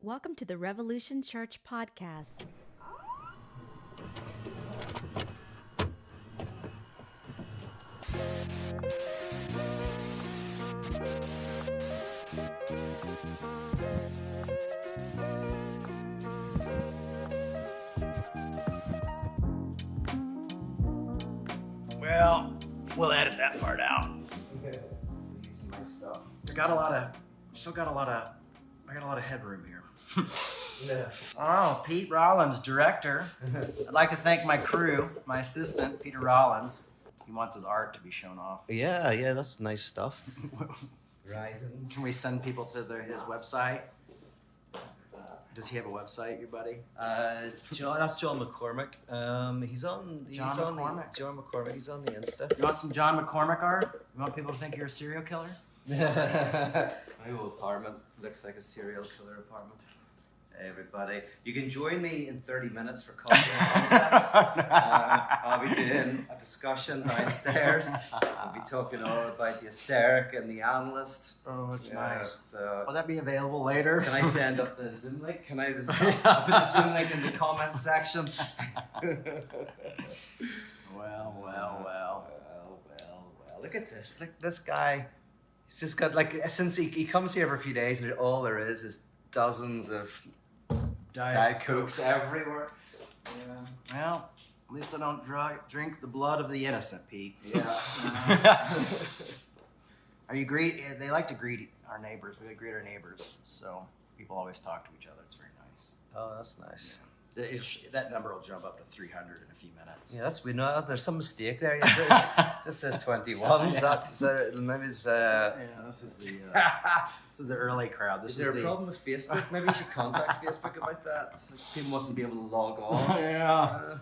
Welcome to the Revolution Church podcast. Well, we'll edit that part out. Using my stuff. I got a lot of headroom here. Yeah. Oh, Pete Rollins, director. I'd like to thank my crew, my assistant, Peter Rollins. He wants his art to be shown off. Yeah, that's nice stuff. Rising. Can we send people to his website? Does he have a website, your buddy? That's John McCormick. He's on John McCormick? He's on the Insta. You want some John McCormick art? You want people to think you're a serial killer? My whole apartment looks like a serial killer apartment. Hey everybody, you can join me in 30 minutes for Culture and Concepts. I'll be doing a discussion downstairs. I'll be talking all about the hysteric and the analyst. Oh, that's nice. So, Will that be available later? can I send up the Zoom link? Can I just I'll put the Zoom link in the comments section? Well. Look at this. Look, this guy. He's just got since he comes here for a few days, and all there is dozens of Diet Cokes everywhere. Yeah. Well, at least I don't drink the blood of the innocent, Pete. Yeah. Are you They like to greet our neighbors. We greet our neighbors, so people always talk to each other. It's very nice. Oh, that's nice. That number will jump up to 300 in a few minutes. Yeah, we know there's some mistake there. It just says 21. Yeah. Maybe it's. Yeah, this is the early crowd. Is there a problem with Facebook? Maybe you should contact Facebook about that. So people mustn't be able to log on. Yeah.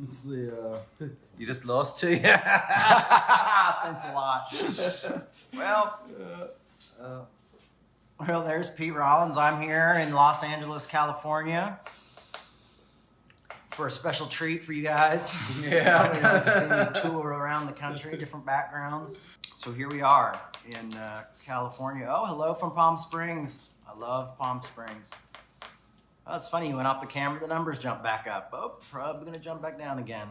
It's the. You just lost two. Thanks a lot. Well, there's Pete Rollins. I'm here in Los Angeles, California, for a special treat for you guys. Yeah. We like to see me tour around the country, different backgrounds. So here we are in California. Oh, hello from Palm Springs. I love Palm Springs. Oh, it's funny. You went off the camera, the numbers jumped back up. Oh, probably going to jump back down again.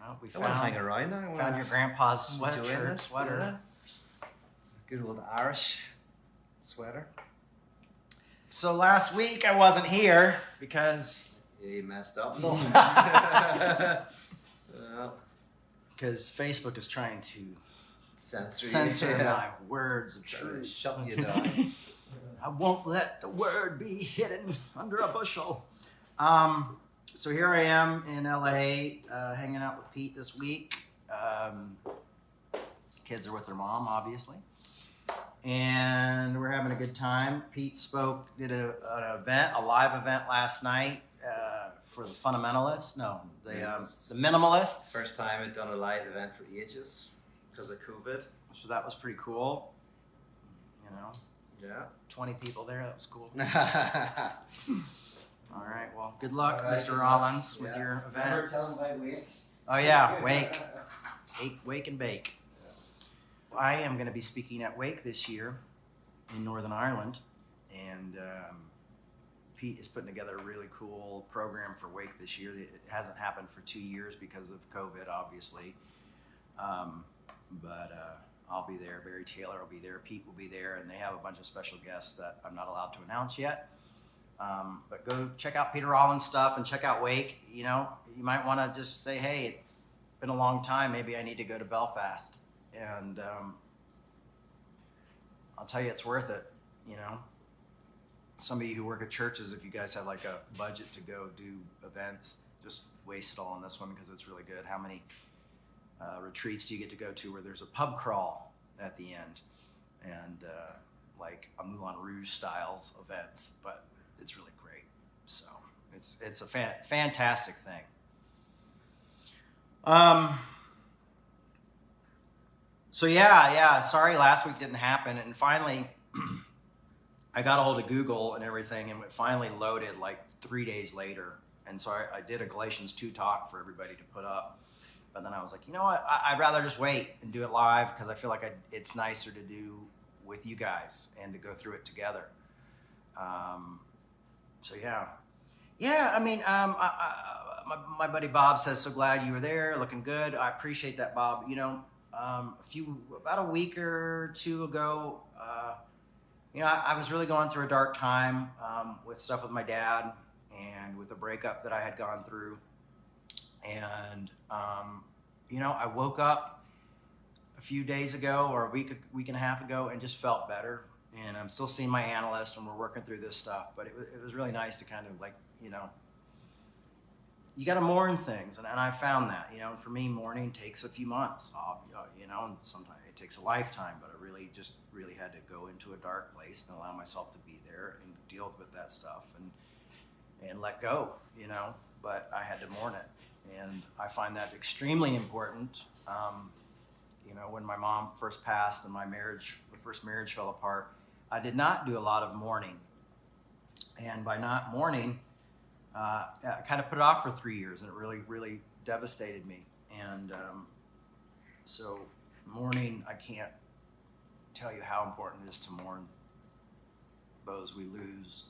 Well, we I want to hang around now. found your grandpa's Enjoy sweater. this, yeah. Good old Irish sweater. So last week I wasn't here because You messed up. because Facebook is trying to Censor you. my words of truth. Shutting you down. I won't let the word be hidden under a bushel. So here I am in LA, hanging out with Pete this week. Kids are with their mom, obviously. And we're having a good time. Pete did an event, a live event last night for the fundamentalists. No, the minimalists. First time I'd done a live event for ages because of COVID. So that was pretty cool. You know, Yeah. 20 people there. That was cool. Yeah. All right. Well, good luck, All right, Mr. Rollins, with your Never event. tell them by week. Oh yeah, Wake and Bake. I am going to be speaking at Wake this year in Northern Ireland, and Pete is putting together a really cool program for Wake this year. It hasn't happened for 2 years because of COVID, obviously, but I'll be there. Barry Taylor will be there. Pete will be there, and they have a bunch of special guests that I'm not allowed to announce yet. But go check out Peter Rollins' stuff and check out Wake. You know, you might want to just say, hey, it's been a long time. Maybe I need to go to Belfast. And I'll tell you, it's worth it. You know, some of you who work at churches, if you guys have like a budget to go do events, just waste it all on this one because it's really good. How many retreats do you get to go to where there's a pub crawl at the end and like a Moulin Rouge styles events? But it's really great. So it's a fantastic thing. So yeah, sorry last week didn't happen. And finally, I got a hold of Google and everything, and it finally loaded like 3 days later. And so I did a Galatians 2 talk for everybody to put up. But then I was like, you know what? I'd rather just wait and do it live because I feel like it's nicer to do with you guys and to go through it together. So yeah. I mean, my buddy Bob says, "So glad you were there, looking good." I appreciate that, Bob. You know, about a week or two ago, you know, I was really going through a dark time with stuff with my dad and with a breakup that I had gone through. And, you know, I woke up a few days ago or a week and a half ago and just felt better. And I'm still seeing my analyst and we're working through this stuff. But it was really nice to kind of like, you know, you got to mourn things. And I found that, you know, for me, mourning takes a few months, you know, and sometimes it takes a lifetime. But I really had to go into a dark place and allow myself to be there and deal with that stuff and let go, you know. But I had to mourn it. And I find that extremely important. You know, when my mom first passed and my first marriage fell apart, I did not do a lot of mourning. And by not mourning, I kind of put it off for 3 years, and it really, really devastated me. And so mourning, I can't tell you how important it is to mourn those we lose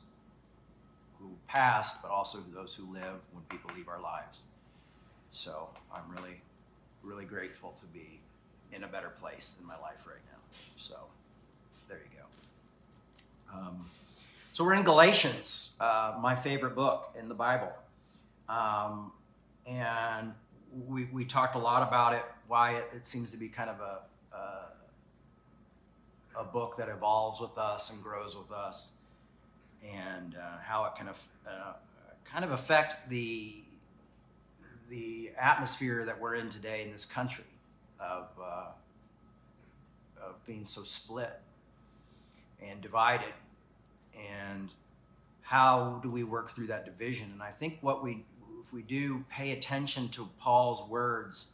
who passed, but also those who live when people leave our lives. So I'm really, really grateful to be in a better place in my life right now. So there you go. So we're in Galatians, my favorite book in the Bible. And we talked a lot about it, why it seems to be kind of a book that evolves with us and grows with us, and how it can kind of affect the atmosphere that we're in today in this country of being so split and divided, and how do we work through that division? And I think if we do pay attention to Paul's words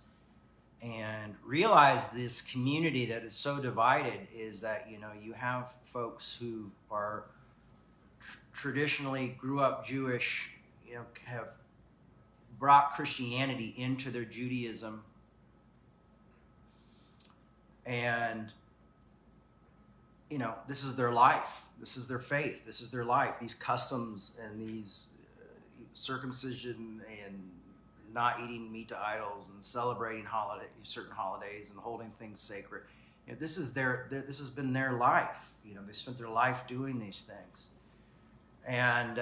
and realize this community that is so divided, is that, you know, you have folks who are traditionally grew up Jewish, you know, have brought Christianity into their Judaism, and, you know, this is their life, this is their faith, this is their life, these customs and these circumcision and not eating meat to idols and celebrating certain holidays and holding things sacred. You know, this has been their life. You know, they spent their life doing these things. And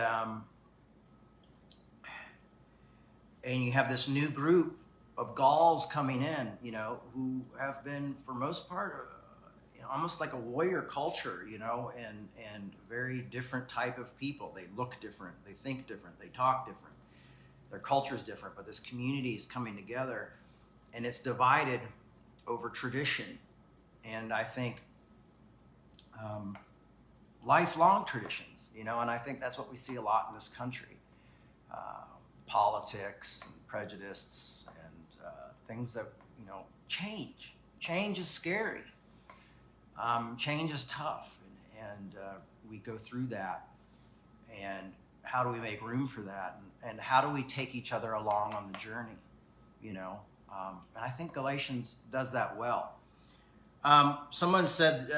you have this new group of Gauls coming in, you know, who have been, for most part, you know, almost like a warrior culture, you know, and very different type of people. They look different, they think different, they talk different, their culture is different, but this community is coming together, and it's divided over tradition. And I think lifelong traditions, you know, and I think that's what we see a lot in this country. Politics and prejudice and things that, you know, change. Change is scary. Change is tough, and we go through that. And how do we make room for that? And how do we take each other along on the journey, you know? And I think Galatians does that well. Someone said,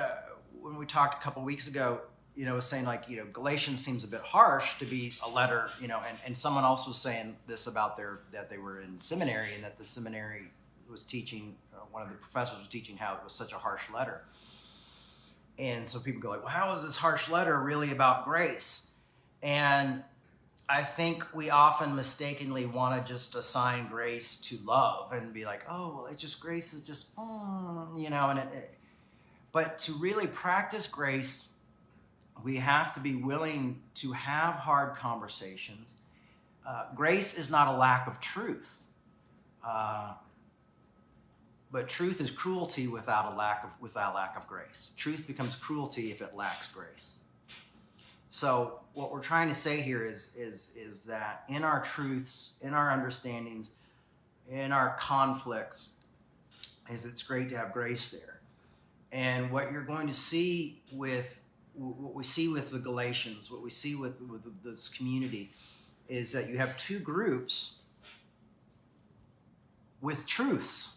when we talked a couple weeks ago, you know, was saying, like, you know, Galatians seems a bit harsh to be a letter, you know, and someone else was saying this about that they were in seminary, and that the seminary was teaching, one of the professors was teaching how it was such a harsh letter. And so people go like, well, how is this harsh letter really about grace? And I think we often mistakenly want to just assign grace to love and be like, oh, well, it's just, grace is just, you know, but to really practice grace, we have to be willing to have hard conversations. Grace is not a lack of truth, but truth is cruelty without lack of grace. Truth becomes cruelty if it lacks grace. So what we're trying to say here is that in our truths, in our understandings, in our conflicts, it's great to have grace there. And what you're going to see with what we see with the Galatians, what we see with this community, is that you have two groups with truths.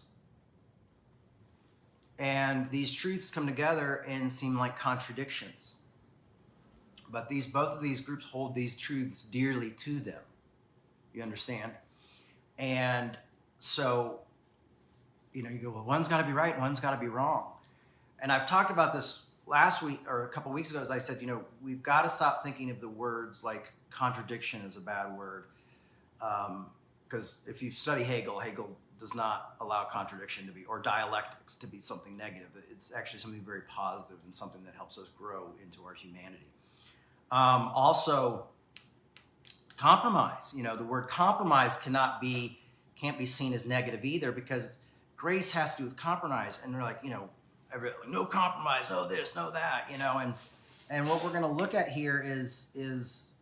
And these truths come together and seem like contradictions. But both of these groups hold these truths dearly to them. You understand? And so, you go, well, one's got to be right and one's got to be wrong. And I've talked about this last week or a couple weeks ago, as I said, we've got to stop thinking of the words like contradiction is a bad word. Because if you study Hegel does not allow contradiction to be, or dialectics to be something negative. It's actually something very positive and something that helps us grow into our humanity. Also, compromise. The word compromise can't be seen as negative either, because grace has to do with compromise. And they're like, no compromise, no this, no that, and what we're going to look at here is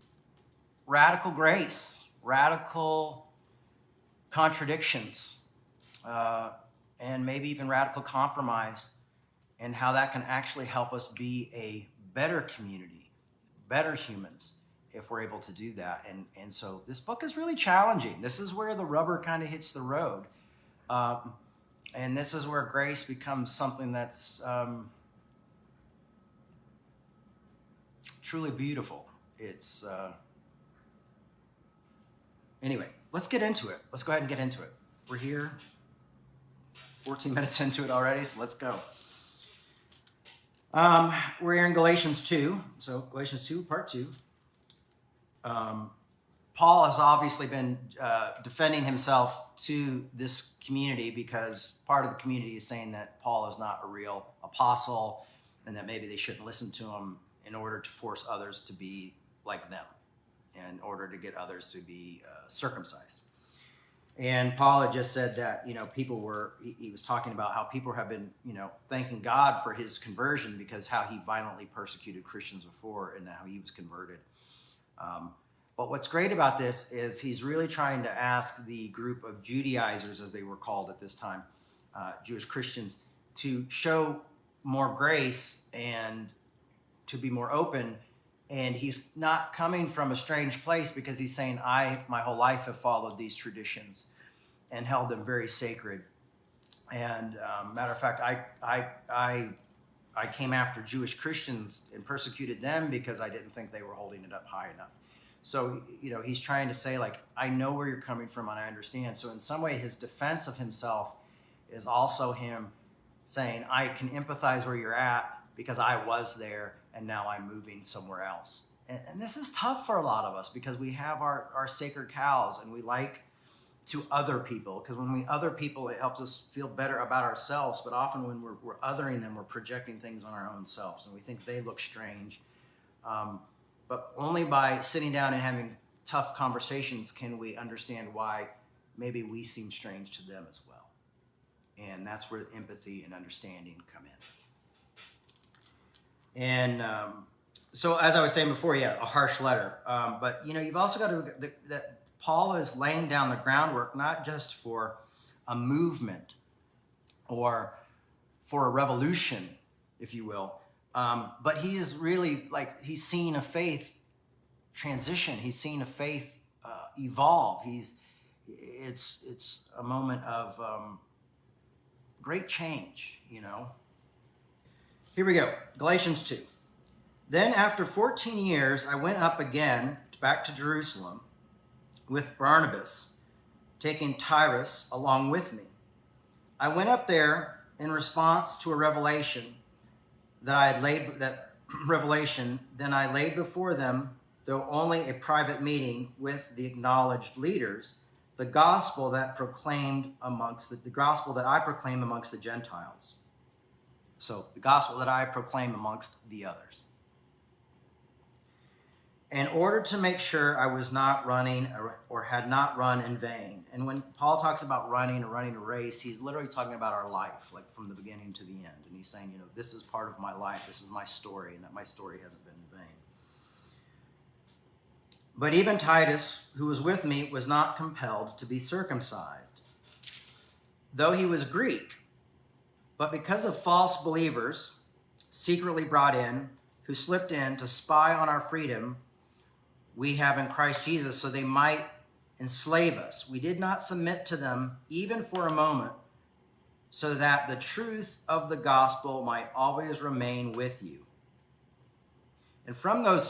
radical grace, radical contradictions, and maybe even radical compromise, and how that can actually help us be a better community, better humans, if we're able to do that. And so this book is really challenging. This is where the rubber kind of hits the road. And this is where grace becomes something that's truly beautiful. It's anyway, let's get into it. Let's go ahead and get into it. We're here 14 minutes into it already, so let's go. We're here in Galatians 2. So Galatians 2, part 2. Paul has obviously been defending himself to this community, because part of the community is saying that Paul is not a real apostle and that maybe they shouldn't listen to him in order to force others to be like them, in order to get others to be circumcised. And Paul had just said that, he was talking about how people have been, thanking God for his conversion, because how he violently persecuted Christians before and how he was converted. But what's great about this is he's really trying to ask the group of Judaizers, as they were called at this time, Jewish Christians, to show more grace and to be more open. And he's not coming from a strange place, because he's saying, my whole life have followed these traditions and held them very sacred. And matter of fact, I came after Jewish Christians and persecuted them because I didn't think they were holding it up high enough. So, he's trying to say, like, I know where you're coming from and I understand. So in some way, his defense of himself is also him saying, I can empathize where you're at because I was there and now I'm moving somewhere else. And this is tough for a lot of us, because we have our sacred cows and we like to other people, because when we other people, it helps us feel better about ourselves. But often when we're othering them, we're projecting things on our own selves and we think they look strange. But only by sitting down and having tough conversations can we understand why maybe we seem strange to them as well. And that's where empathy and understanding come in. And so as I was saying before, a harsh letter. But, you've also got to, that Paul is laying down the groundwork, not just for a movement or for a revolution, if you will, but he is really, he's seeing a faith transition. He's seeing a faith evolve. It's a moment of great change, Here we go, Galatians 2. Then after 14 years, I went up again back to Jerusalem with Barnabas, taking Tyrus along with me. I went up there in response to a revelation then I laid before them, though only a private meeting with the acknowledged leaders, the gospel that I proclaim amongst the Gentiles. So the gospel that I proclaim amongst the others. In order to make sure I was not running or had not run in vain. And when Paul talks about running or running a race, he's literally talking about our life, like from the beginning to the end. And he's saying, this is part of my life, this is my story, and that my story hasn't been in vain. But even Titus, who was with me, was not compelled to be circumcised, though he was Greek. But because of false believers, secretly brought in, who slipped in to spy on our freedom we have in Christ Jesus, so they might enslave us. We did not submit to them even for a moment, so that the truth of the gospel might always remain with you. And from those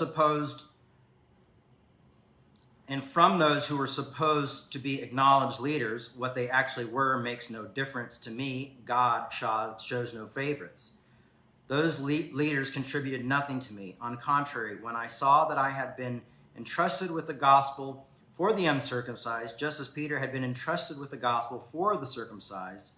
who were supposed to be acknowledged leaders, what they actually were makes no difference to me. God shows no favorites. Those leaders contributed nothing to me. On the contrary, when I saw that I had been entrusted with the gospel for the uncircumcised, just as Peter had been entrusted with the gospel for the circumcised,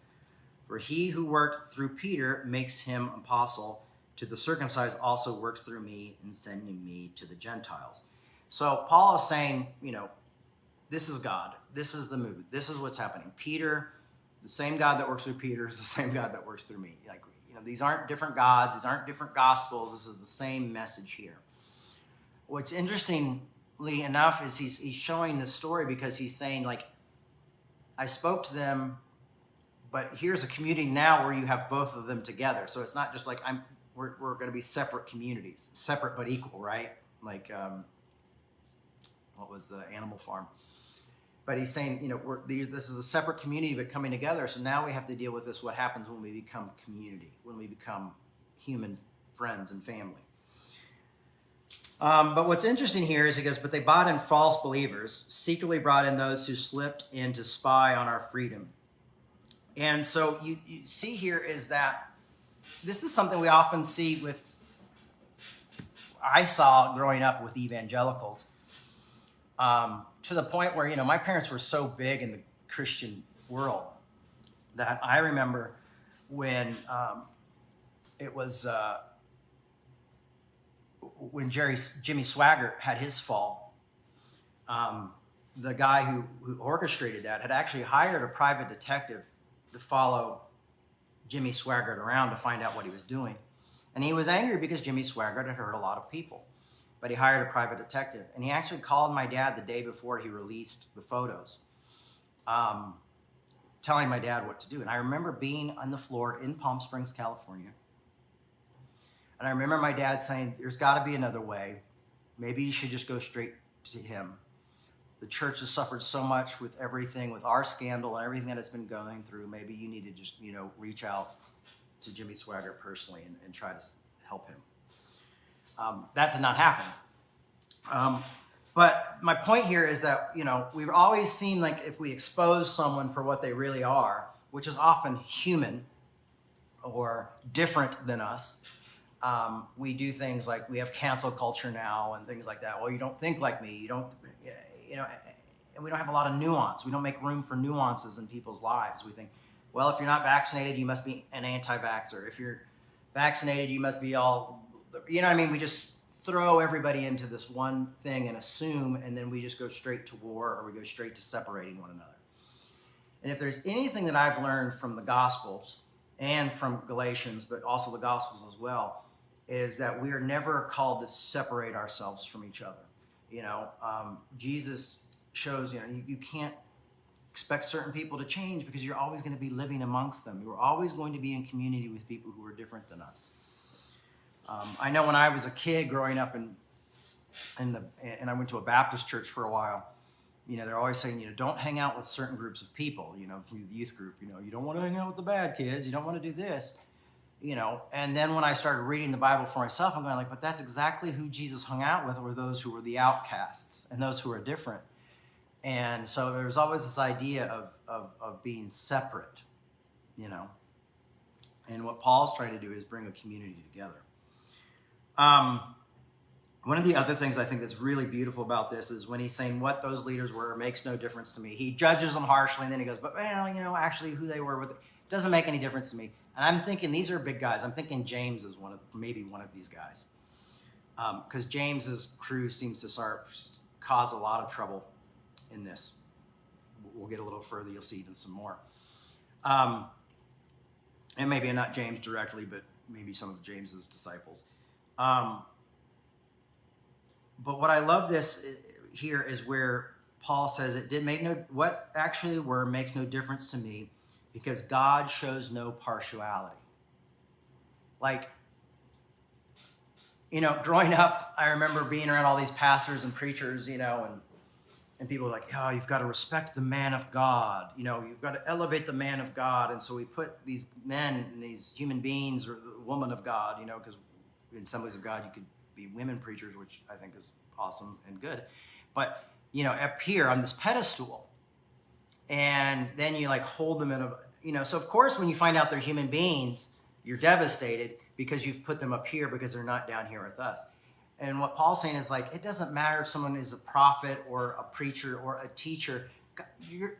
for he who worked through Peter makes him apostle to the circumcised, also works through me in sending me to the Gentiles. So Paul is saying, this is God. This is the movement. This is what's happening. Peter, the same God that works through Peter is the same God that works through me. These aren't different gods. These aren't different gospels. This is the same message here. What's interestingly enough is he's showing this story because he's saying, I spoke to them, but here's a community now where you have both of them together. So it's not just we're going to be separate communities, separate but equal, right? What was the Animal Farm? But he's saying, this is a separate community, but coming together. So now we have to deal with this. What happens when we become community, when we become human friends and family? But what's interesting here is he goes, but they brought in false believers, secretly brought in those who slipped in to spy on our freedom. And so you see here is that this is something we often see I saw growing up with evangelicals. To the point where, my parents were so big in the Christian world that I remember when it was when Jimmy Swaggart had his fall, the guy who orchestrated that had actually hired a private detective to follow Jimmy Swaggart around to find out what he was doing. And he was angry because Jimmy Swaggart had hurt a lot of people. But he hired a private detective. And he actually called my dad the day before he released the photos, telling my dad what to do. And I remember being on the floor in Palm Springs, California. And I remember my dad saying, there's got to be another way. Maybe you should just go straight to him. The church has suffered so much with everything, with our scandal and everything that it's been going through. Maybe you need to just, reach out to Jimmy Swaggart personally and try to help him. That did not happen. But my point here is that, we've always seen if we expose someone for what they really are, which is often human or different than us, we do things like we have cancel culture now and things like that. Well, you don't think like me. You don't, and we don't have a lot of nuance. We don't make room for nuances in people's lives. We think, well, if you're not vaccinated, you must be an anti-vaxxer. If you're vaccinated, you must be all, we just throw everybody into this one thing and assume, and then we just go straight to war or we go straight to separating one another. And if there's anything that I've learned from the Gospels and from Galatians, but also the Gospels as well, is that we are never called to separate ourselves from each other. Jesus shows, you can't expect certain people to change because you're always going to be living amongst them. You're always going to be in community with people who are different than us. I know when I was a kid growing up and I went to a Baptist church for a while, they're always saying, don't hang out with certain groups of people, from the youth group, you don't want to hang out with the bad kids. You don't want to do this, and then when I started reading the Bible for myself, I'm going but that's exactly who Jesus hung out with, were those who were the outcasts and those who were different. And so there was always this idea of being separate, and what Paul's trying to do is bring a community together. One of the other things I think that's really beautiful about this is when he's saying what those leaders were makes no difference to me. He judges them harshly, and then he goes, but actually who they were with it doesn't make any difference to me. And I'm thinking these are big guys. I'm thinking James is maybe one of these guys. Because James's crew seems to cause a lot of trouble in this. We'll get a little further, you'll see even some more. And maybe not James directly, but maybe some of James's disciples. But what I love here is where Paul says what actually were makes no difference to me because God shows no partiality. Growing up, I remember being around all these pastors and preachers, and And people are like, oh, you've got to respect the man of God. You know, you've got to elevate the man of God. And so we put these men and these human beings or the woman of God, you know, because in Assemblies of God, you could be women preachers, which I think is awesome and good. But, you know, up here on this pedestal, and then you like hold them in a, you know, so of course, when you find out they're human beings, you're devastated because you've put them up here because they're not down here with us. And what Paul's saying is like, it doesn't matter if someone is a prophet or a preacher or a teacher.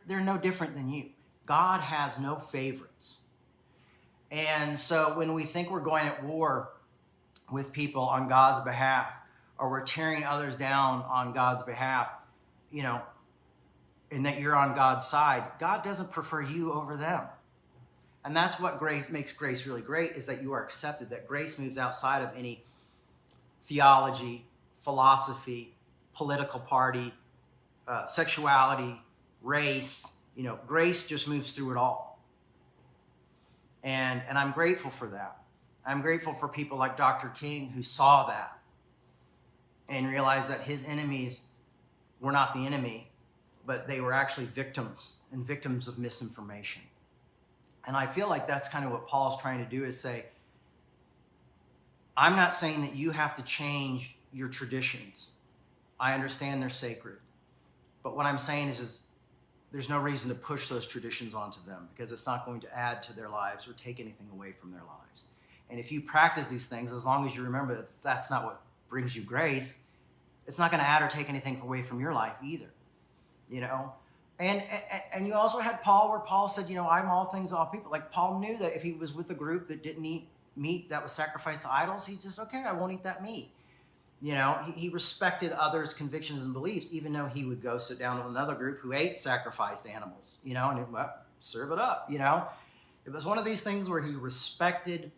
They're no different than you. God has no favorites. And so when we think we're going at war with people on God's behalf, or we're tearing others down on God's behalf, you know, and that you're on God's side, God doesn't prefer you over them. And that's what makes grace really great, is that you are accepted, that grace moves outside of any theology, philosophy, political party, sexuality, race. You know, grace just moves through it all. And I'm grateful for that. I'm grateful for people like Dr. King who saw that and realized that his enemies were not the enemy, but they were actually victims and victims of misinformation. And I feel like that's kind of what Paul's trying to do, is say, I'm not saying that you have to change your traditions. I understand they're sacred. But what I'm saying is there's no reason to push those traditions onto them, because it's not going to add to their lives or take anything away from their lives. And if you practice these things, as long as you remember that that's not what brings you grace, it's not going to add or take anything away from your life either. You know? And you also had Paul, where Paul said, you know, I'm all things to all people. Like, Paul knew that if he was with a group that didn't eat meat that was sacrificed to idols, he's just, okay, I won't eat that meat. You know, he respected others' convictions and beliefs, even though he would go sit down with another group who ate sacrificed animals, you know, and he'd, well, serve it up, you know. It was one of these things where he respected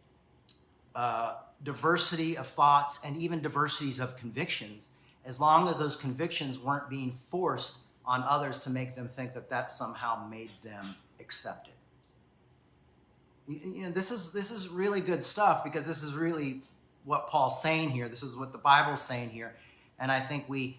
diversity of thoughts and even diversities of convictions, as long as those convictions weren't being forced on others to make them think that that somehow made them accepted. You know, this is really good stuff, because this is really what Paul's saying here. This is what the Bible's saying here. And I think we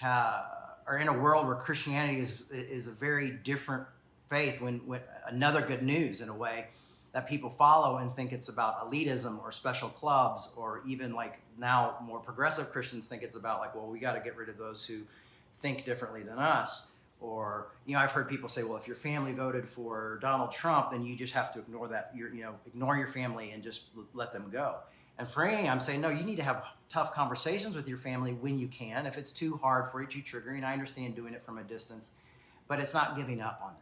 are in a world where Christianity is a very different faith, when another good news in a way that people follow and think it's about elitism or special clubs, or even like now more progressive Christians think it's about like, well, we got to get rid of those who think differently than us. Or, you know, I've heard people say, well, if your family voted for Donald Trump, then you just have to ignore that. Ignore your family and just let them go. And for me, I'm saying, no, you need to have tough conversations with your family when you can. If it's too hard for you, too triggering, I understand doing it from a distance, but it's not giving up on them.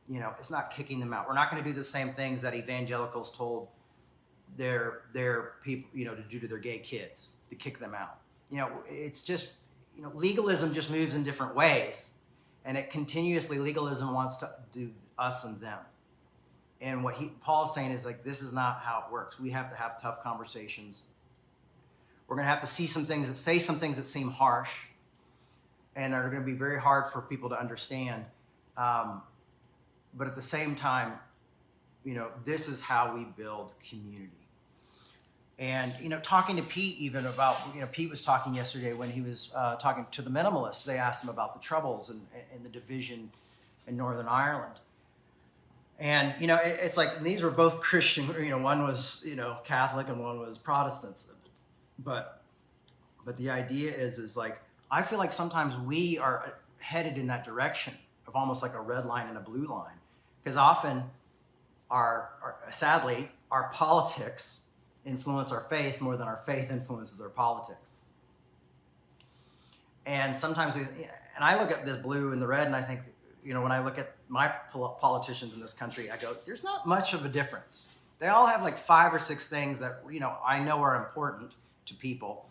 You know, it's not kicking them out. We're not going to do the same things that evangelicals told their people, you know, to do to their gay kids, to kick them out. You know, it's just, you know, legalism just moves in different ways. And legalism wants to do us and them. And what Paul's saying is like, this is not how it works. We have to have tough conversations. We're going to have to say some things that seem harsh and are going to be very hard for people to understand. But at the same time, you know, this is how we build community. And, you know, talking to Pete even about, you know, Pete was talking yesterday when he was talking to the minimalists. They asked him about the troubles and the division in Northern Ireland. And, you know, it's like, and these were both Christian, you know, one was, you know, Catholic and one was Protestant. But the idea is like, I feel like sometimes we are headed in that direction of almost like a red line and a blue line. Because often sadly, our politics influence our faith more than our faith influences our politics. And sometimes and I look at this blue and the red, and I think, you know, when I look at my politicians in this country, I go, there's not much of a difference. They all have like 5 or 6 things that, you know, I know are important to people,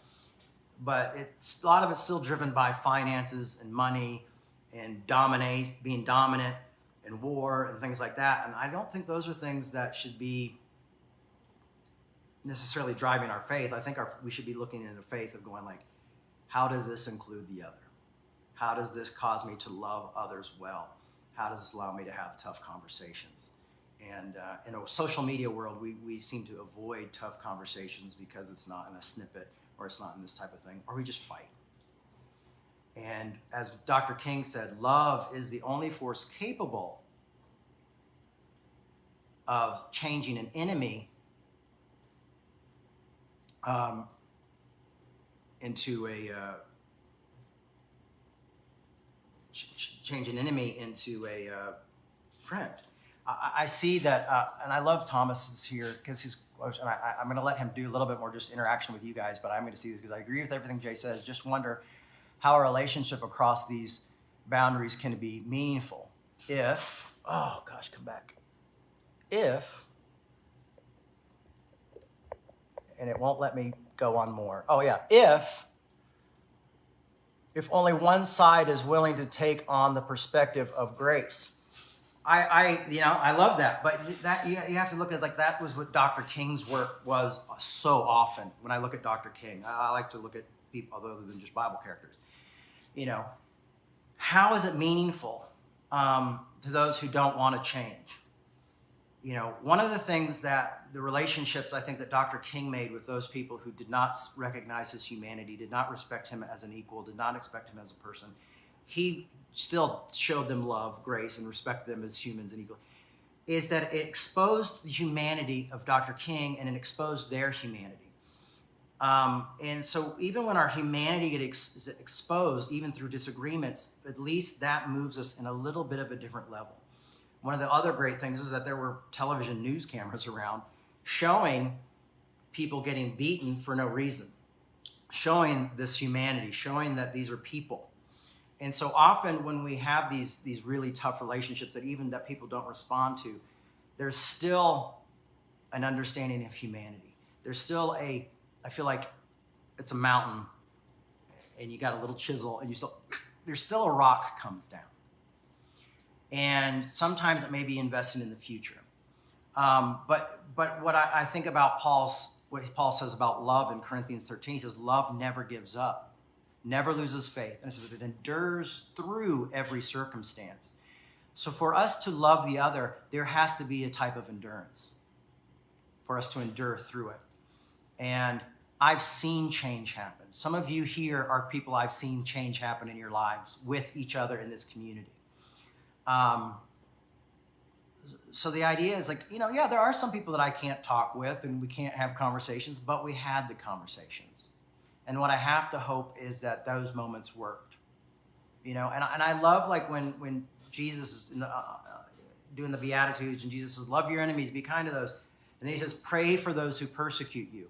but a lot of it's still driven by finances and money and being dominant and war and things like that. And I don't think those are things that should be necessarily driving our faith. I think we should be looking at a faith of going like, how does this include the other? How does this cause me to love others well? How does this allow me to have tough conversations? And in a social media world, we seem to avoid tough conversations because it's not in a snippet, or it's not in this type of thing, or we just fight. And as Dr. King said, love is the only force capable of changing an enemy into a friend. I see that, and I love Thomas is here because I'm going to let him do a little bit more just interaction with you guys, but I'm going to see this because I agree with everything Jay says. Just wonder how a relationship across these boundaries can be meaningful if, oh gosh, come back. If, and it won't let me go on more. Oh yeah, if only one side is willing to take on the perspective of grace. I love that, but that you have to look at, like, that was what Dr. King's work was so often. When I look at Dr. King, I like to look at people other than just Bible characters. How is it meaningful to those who don't want to change? One of the things that the relationships I think that Dr. King made with those people who did not recognize his humanity, did not respect him as an equal, did not expect him as a person, he still showed them love, grace, and respected them as humans and equal, is that it exposed the humanity of Dr. King and it exposed their humanity. And so even when our humanity gets exposed, even through disagreements, at least that moves us in a little bit of a different level. One of the other great things is that there were television news cameras around showing people getting beaten for no reason, showing this humanity, showing that these are people. And so often when we have these really tough relationships that people don't respond to, there's still an understanding of humanity. There's still I feel like it's a mountain and you got a little chisel and there's still a rock comes down. And sometimes it may be invested in the future. But what I think about what Paul says about love in Corinthians 13, he says, love never gives up, never loses faith. And it says it endures through every circumstance. So for us to love the other, there has to be a type of endurance for us to endure through it. And I've seen change happen. Some of you here are people I've seen change happen in your lives with each other in this community. So the idea is there are some people that I can't talk with and we can't have conversations, but we had the conversations. And what I have to hope is that those moments worked, and I love when Jesus is doing the Beatitudes and Jesus says, love your enemies, be kind to those. And then he says, pray for those who persecute you.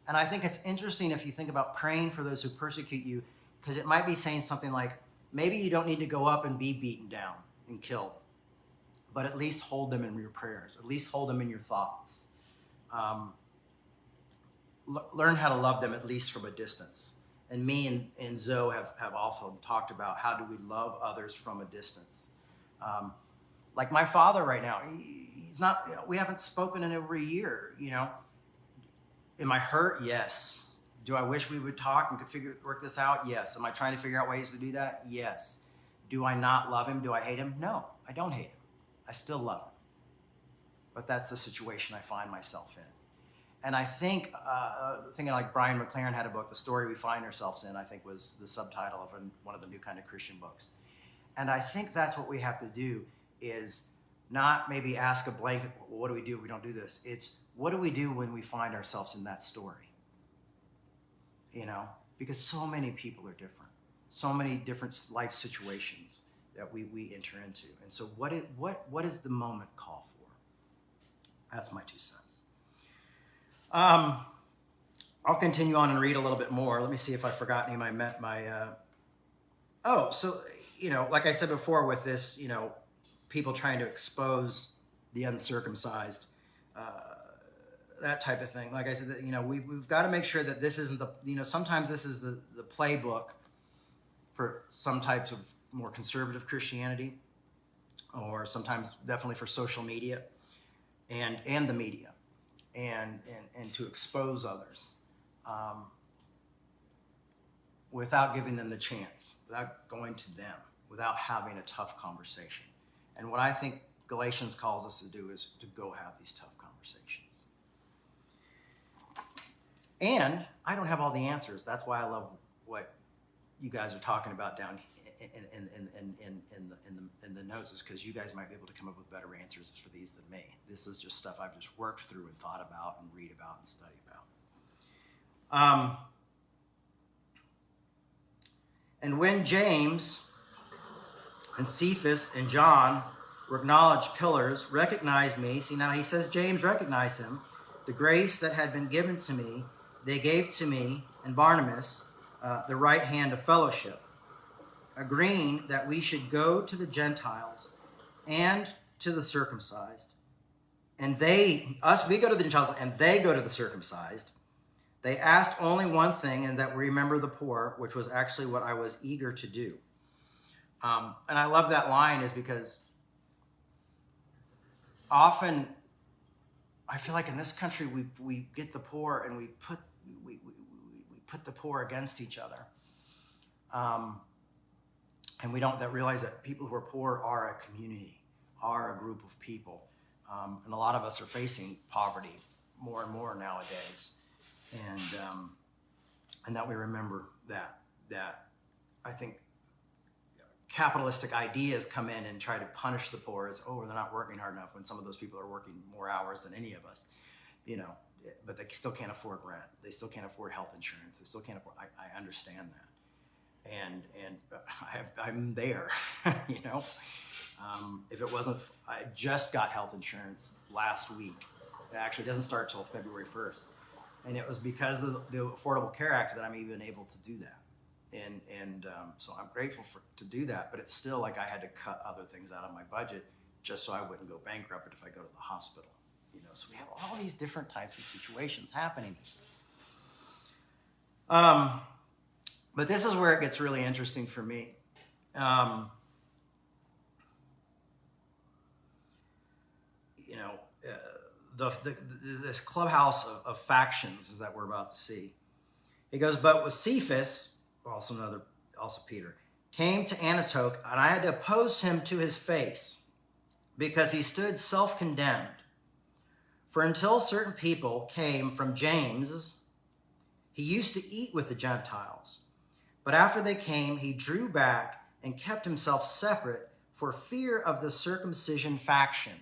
And I think it's interesting if you think about praying for those who persecute you, because it might be saying something like, maybe you don't need to go up and be beaten down and killed, but at least hold them in your prayers, at least hold them in your thoughts. Learn how to love them at least from a distance. And me and Zoe have often talked about how do we love others from a distance. Like my father right now, he's not, we haven't spoken in over a year, Am I hurt? Yes. Do I wish we would talk and could work this out? Yes. Am I trying to figure out ways to do that? Yes. Do I not love him? Do I hate him? No, I don't hate him. I still love him. But that's the situation I find myself in. And I think, thinking like Brian McLaren had a book, The Story We Find Ourselves In, I think was the subtitle of one of the New Kind of Christian books. And I think that's what we have to do is not maybe ask a blanket, well, what do we do if we don't do this? It's what do we do when we find ourselves in that story? Because so many people are different. So many different life situations that we enter into. And so what is the moment call for? That's my 2 cents. I'll continue on and read a little bit more. Let me see if I forgot any of like I said before with this, people trying to expose the uncircumcised, that type of thing. Like I said, we've got to make sure that this isn't sometimes this is the playbook for some types of more conservative Christianity, or sometimes definitely for social media and the media, and to expose others without giving them the chance, without going to them, without having a tough conversation. And what I think Galatians calls us to do is to go have these tough conversations. And I don't have all the answers. That's why I love what you guys are talking about down in the notes is because you guys might be able to come up with better answers for these than me. This is just stuff I've just worked through and thought about and read about and study about. And when James and Cephas and John were acknowledged pillars, recognized me. See, now he says James recognized him. The grace that had been given to me, they gave to me and Barnabas the right hand of fellowship, agreeing that we should go to the Gentiles and to the circumcised. And we go to the Gentiles and they go to the circumcised. They asked only one thing, and that we remember the poor, which was actually what I was eager to do. And I love that line is because often I feel like in this country we get the poor and we put the poor against each other. And we don't realize that people who are poor are a community, are a group of people. And a lot of us are facing poverty more and more nowadays. And that we remember that I think capitalistic ideas come in and try to punish the poor as, oh, they're not working hard enough, when some of those people are working more hours than any of us, but they still can't afford rent. They still can't afford health insurance. They still can't afford, I understand that. And I'm there, if it wasn't, I just got health insurance last week. It actually doesn't start till February 1st. And it was because of the Affordable Care Act that I'm even able to do that. And so I'm grateful to do that, but it's still like I had to cut other things out of my budget just so I wouldn't go bankrupt if I go to the hospital. So we have all these different types of situations happening. But this is where it gets really interesting for me. This clubhouse of factions is that we're about to see. He goes, but with Cephas, also Peter, came to Antioch, and I had to oppose him to his face, because he stood self-condemned. For until certain people came from James, he used to eat with the Gentiles. But after they came, he drew back and kept himself separate for fear of the circumcision faction.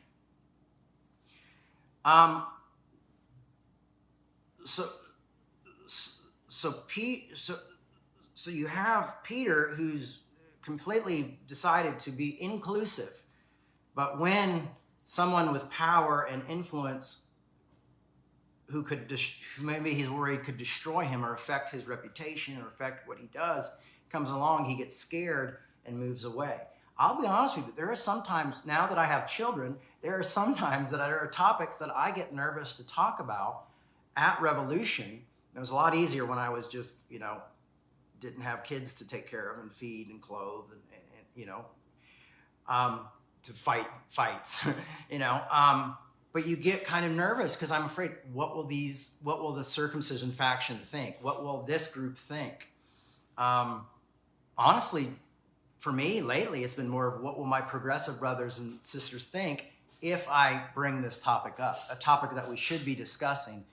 So you have Peter, who's completely decided to be inclusive, but when someone with power and influence who maybe he's worried could destroy him or affect his reputation or affect what he does, comes along, he gets scared and moves away. I'll be honest with you, there are sometimes, now that I have children, there are sometimes that there are topics that I get nervous to talk about at Revolution. It was a lot easier when I was just, didn't have kids to take care of and feed and clothe and to fight fights, but you get kind of nervous because I'm afraid, what will the circumcision faction think? What will this group think? Honestly, for me lately, it's been more of what will my progressive brothers and sisters think if I bring this topic up, a topic that we should be discussing.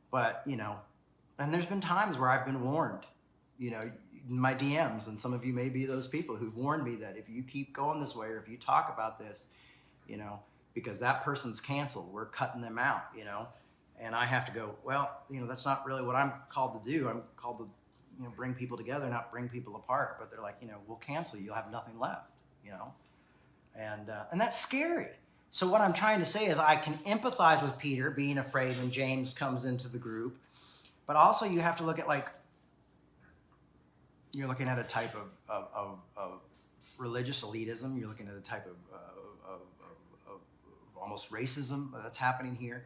But, and there's been times where I've been warned, in my DMs, and some of you may be those people who've warned me that if you keep going this way, or if you talk about this, because that person's canceled, we're cutting them out, and I have to go, well, that's not really what I'm called to do. I'm called to, bring people together, not bring people apart. But they're like, we'll cancel you. You'll have nothing left, and that's scary. So what I'm trying to say is I can empathize with Peter being afraid when James comes into the group, but also you have to look at, you're looking at a type of religious elitism. You're looking at a type of almost racism that's happening here,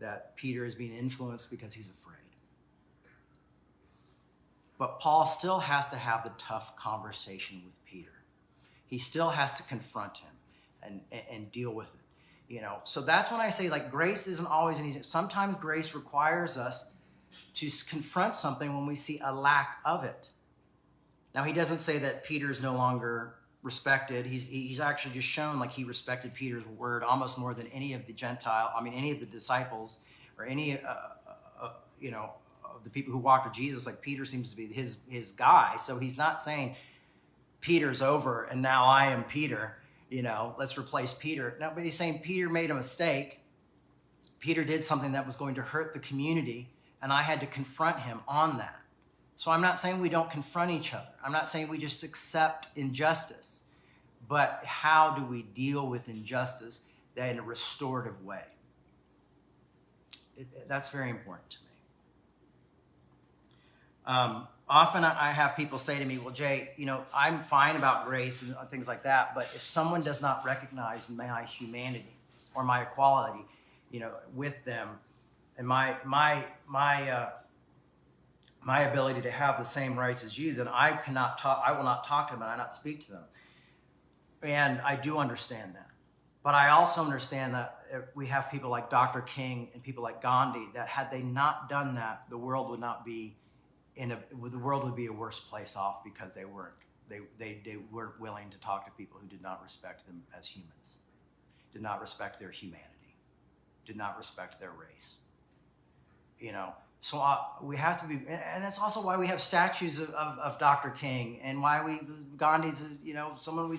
that Peter is being influenced because he's afraid. But Paul still has to have the tough conversation with Peter. He still has to confront him and deal with it. So that's when I say, grace isn't always an easy. Sometimes grace requires us to confront something when we see a lack of it. Now, he doesn't say that Peter is no longer respected. He's actually just shown he respected Peter's word almost more than any of the any of the disciples, or any of the people who walked with Jesus, like Peter seems to be his guy. So he's not saying Peter's over and now I am Peter, let's replace Peter. No, but he's saying Peter made a mistake. Peter did something that was going to hurt the community, and I had to confront him on that. So I'm not saying we don't confront each other. I'm not saying we just accept injustice, but how do we deal with injustice in a restorative way? That's very important to me. Often I have people say to me, well, Jay, I'm fine about grace and things like that, but if someone does not recognize my humanity or my equality, with them, and my ability to have the same rights as you, then I will not talk to them, and I not speak to them. And I do understand that. But I also understand that we have people like Dr. King and people like Gandhi that had they not done that, the world would be a worse place off, because they weren't willing to talk to people who did not respect them as humans, did not respect their humanity, did not respect their race. So we have to be, and that's also why we have statues of Dr. King, and why Gandhi's, someone you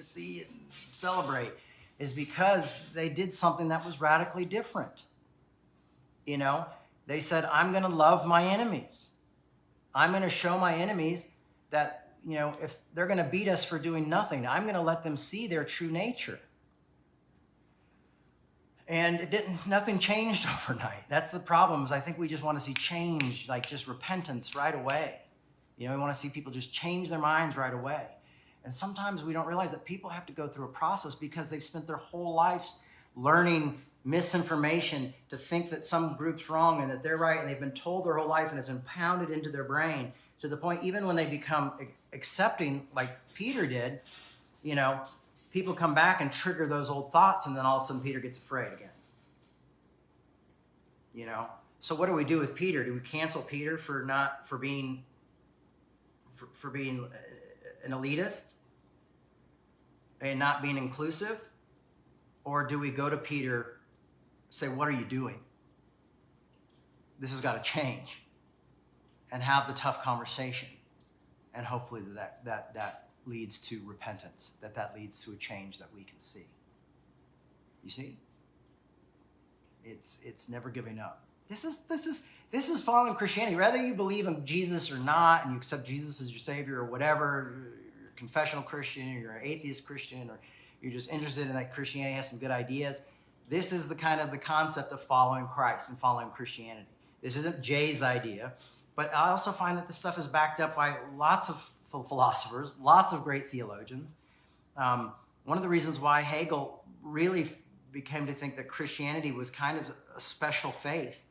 see and celebrate, is because they did something that was radically different. They said, I'm going to love my enemies. I'm going to show my enemies that, if they're going to beat us for doing nothing, I'm going to let them see their true nature. And nothing changed overnight. That's the problem, is I think we just want to see change, like just repentance right away. We want to see people just change their minds right away. And sometimes we don't realize that people have to go through a process because they've spent their whole lives learning misinformation to think that some group's wrong and that they're right, and they've been told their whole life, and it's impounded into their brain to the point, even when they become accepting, like Peter did, people come back and trigger those old thoughts, and then all of a sudden Peter gets afraid again. So what do we do with Peter? Do we cancel Peter for being an elitist and not being inclusive? Or do we go to Peter, say, what are you doing? This has got to change, and have the tough conversation, and hopefully that leads to repentance, that leads to a change that we can see. You see? It's never giving up. This is following Christianity. Whether you believe in Jesus or not, and you accept Jesus as your Savior or whatever, you're a confessional Christian, or you're an atheist Christian, or you're just interested in that Christianity has some good ideas, this is the concept of following Christ and following Christianity. This isn't Jay's idea, but I also find that this stuff is backed up by lots of philosophers, lots of great theologians. One of the reasons why Hegel really became to think that Christianity was kind of a special faith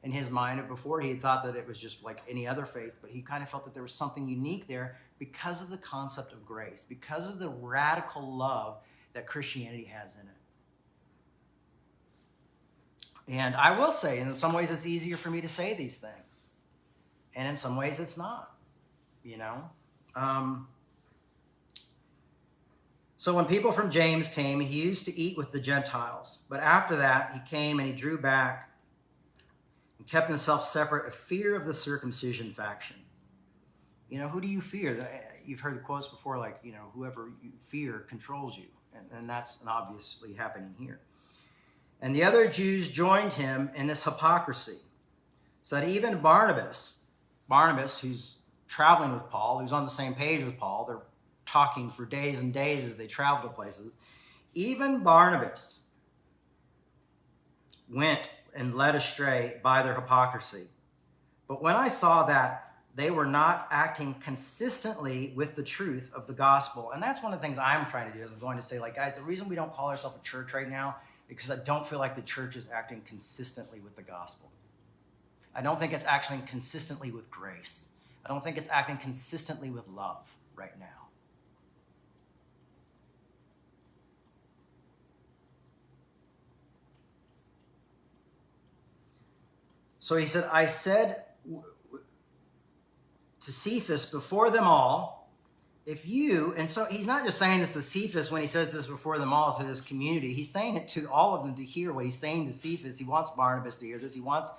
in his mind. Before, he had thought that it was just like any other faith, but he kind of felt that there was something unique there because of the concept of grace, because of the radical love that Christianity has in it. And I will say, in some ways, it's easier for me to say these things, and in some ways, it's not. So when people from James came, he used to eat with the Gentiles. But after that, he came and he drew back and kept himself separate, a fear of the circumcision faction. Who do you fear? You've heard the quotes before, like, whoever you fear controls you. And that's obviously happening here. And the other Jews joined him in this hypocrisy, so that even Barnabas, who's traveling with Paul, who's on the same page with Paul, they're talking for days and days as they travel to places, even Barnabas went and led astray by their hypocrisy. But when I saw that they were not acting consistently with the truth of the gospel, and that's one of the things I'm trying to do, is I'm going to say, like, guys, the reason we don't call ourselves a church right now is because I don't feel like the church is acting consistently with the gospel. I don't think it's acting consistently with grace. I don't think it's acting consistently with love right now. So he said, I said to Cephas before them all, if you, and so he's not just saying this to Cephas when he says this before them all to this community. He's saying it to all of them to hear what he's saying to Cephas. He wants Barnabas to hear this. He wants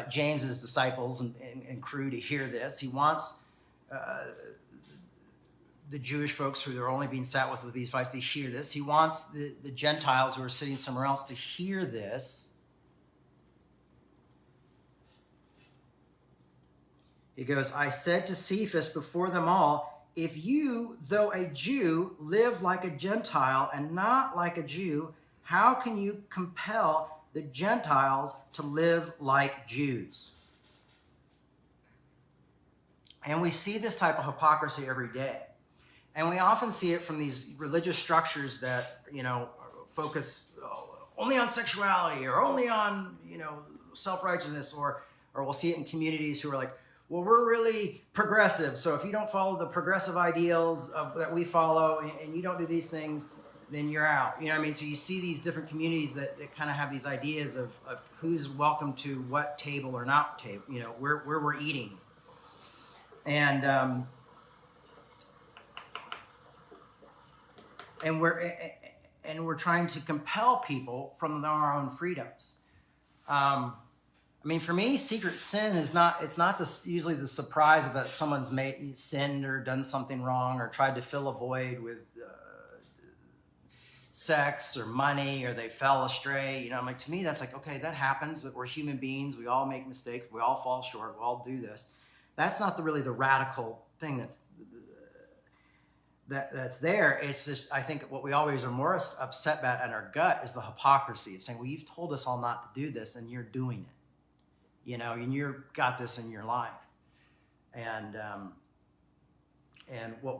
James's disciples and crew to hear this. He wants the Jewish folks who they're only being sat with these fights to hear this. He wants the Gentiles who are sitting somewhere else to hear this. He goes, I said to Cephas before them all, if you, though a Jew, live like a Gentile and not like a Jew, how can you compel the Gentiles to live like Jews? And we see this type of hypocrisy every day. And we often see it from these religious structures that, focus only on sexuality or only on, self-righteousness, or we'll see it in communities who are like, well, we're really progressive. So if you don't follow the progressive ideals that we follow and you don't do these things, then you're out. You know what I mean? So you see these different communities that kind of have these ideas of who's welcome to what table or not table, where we're eating. And we're trying to compel people from our own freedoms. For me, secret sin is not, usually the surprise of that someone's sinned or done something wrong or tried to fill a void with sex or money, or they fell astray. To me, that's like, okay, that happens, but we're human beings. We all make mistakes. We all fall short. We all do this. That's not really the radical thing that's there. It's just, I think what we always are more upset about in our gut is the hypocrisy of saying, well, you've told us all not to do this and you're doing it. And you've got this in your life. And what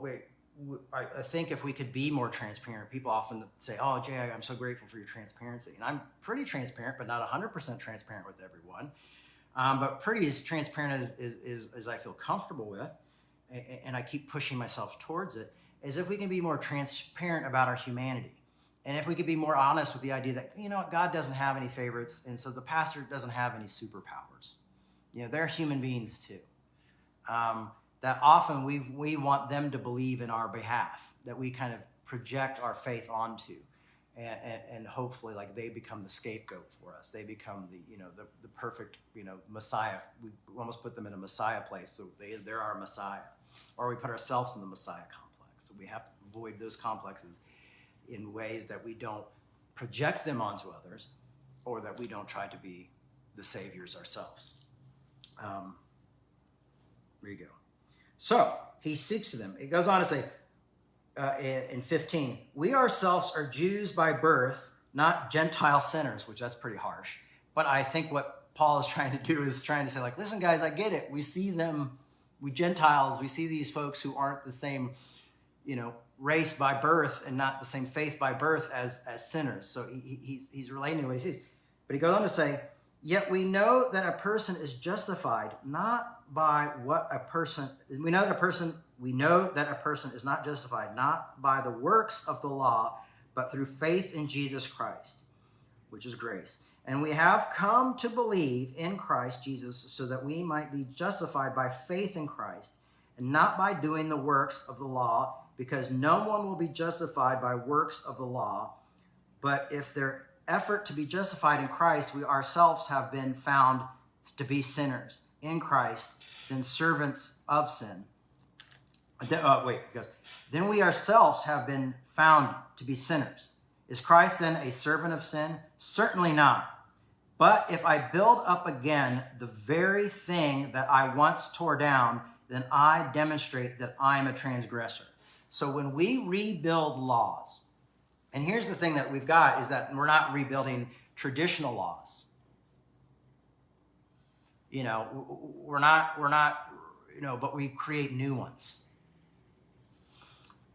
I think if we could be more transparent, people often say, oh, Jay, I'm so grateful for your transparency. And I'm pretty transparent, but not 100% transparent with everyone. But pretty as transparent as I feel comfortable with, and I keep pushing myself towards it, is if we can be more transparent about our humanity. And if we could be more honest with the idea that, God doesn't have any favorites, and so the pastor doesn't have any superpowers. They're human beings too. That often we want them to believe in our behalf, that we kind of project our faith onto, and hopefully they become the scapegoat for us. They become the perfect, Messiah. We almost put them in a Messiah place, so they're our Messiah. Or we put ourselves in the Messiah complex. So we have to avoid those complexes in ways that we don't project them onto others, or that we don't try to be the saviors ourselves. There you go. So he speaks to them. It goes on to say in 15, we ourselves are Jews by birth, not Gentile sinners, which that's pretty harsh. But I think what Paul is trying to do is trying to say, listen, guys, I get it. We see them, we Gentiles, we see these folks who aren't the same, race by birth and not the same faith by birth as sinners. So he's relating to what he sees. But he goes on to say, yet we know that a person is justified not by what a person, we know that a person is not justified not by the works of the law, but through faith in Jesus Christ, which is grace. And we have come to believe in Christ Jesus so that we might be justified by faith in Christ and not by doing the works of the law, because no one will be justified by works of the law. But if their effort to be justified in Christ, we ourselves have been found to be sinners in Christ, then servants of sin. Then we ourselves have been found to be sinners. Is Christ then a servant of sin? Certainly not. But if I build up again the very thing that I once tore down, then I demonstrate that I am a transgressor. So when we rebuild laws, and here's the thing that we've got is that we're not rebuilding traditional laws. We're not, but we create new ones.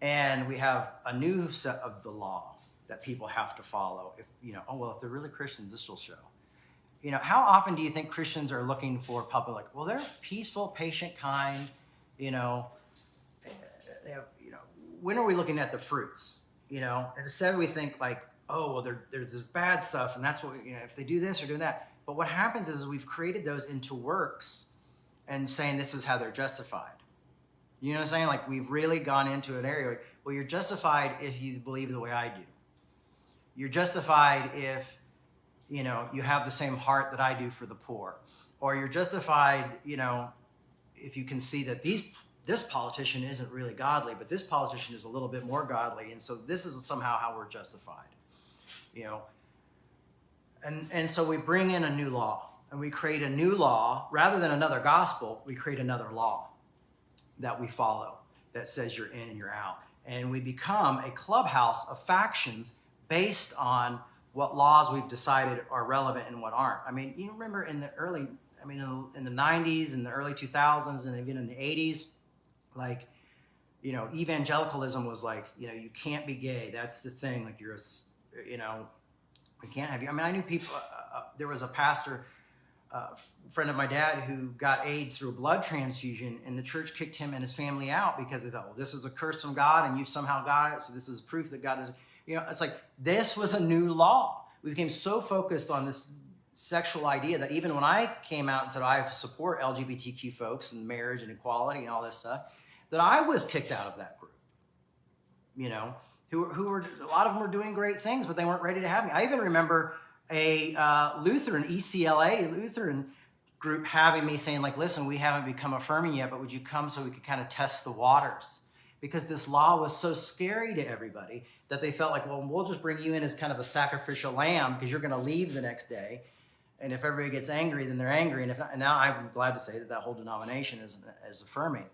And we have a new set of the law that people have to follow. If they're really Christians, this will show. How often do you think Christians are looking for public, they're peaceful, patient, kind, they have, when are we looking at the fruits? And instead we think there's this bad stuff, and that's what, if they do this or do that. But what happens is we've created those into works and saying this is how they're justified. You know what I'm saying? We've really gone into an area, you're justified if you believe the way I do. You're justified if, you have the same heart that I do for the poor. or you're justified, if you can see that this politician isn't really godly, but this politician is a little bit more godly, and so this is somehow how we're justified, And so we bring in a new law, and we create a new law. Rather than another gospel, we create another law that we follow that says you're in and you're out. And we become a clubhouse of factions based on what laws we've decided are relevant and what aren't. I mean, you remember in the 90s and the early 2000s and even in the 80s, like, evangelicalism was like, you can't be gay. That's the thing. Like we can't have you. I mean, I knew people, there was a pastor, friend of my dad, who got AIDS through a blood transfusion, and the church kicked him and his family out because they thought, well, this is a curse from God and you somehow got it. So this is proof that God is, it's like, this was a new law. We became so focused on this sexual idea that even when I came out and said, I support LGBTQ folks and marriage and equality and all this stuff, that I was kicked out of that group, who were, a lot of them were doing great things, but they weren't ready to have me. I even remember a Lutheran, ECLA Lutheran group having me saying, like, listen, we haven't become affirming yet, but would you come so we could kind of test the waters? Because this law was so scary to everybody that they felt like, well, we'll just bring you in as kind of a sacrificial lamb because you're going to leave the next day. And if everybody gets angry, then they're angry. And if not, and now I'm glad to say that whole denomination is affirming.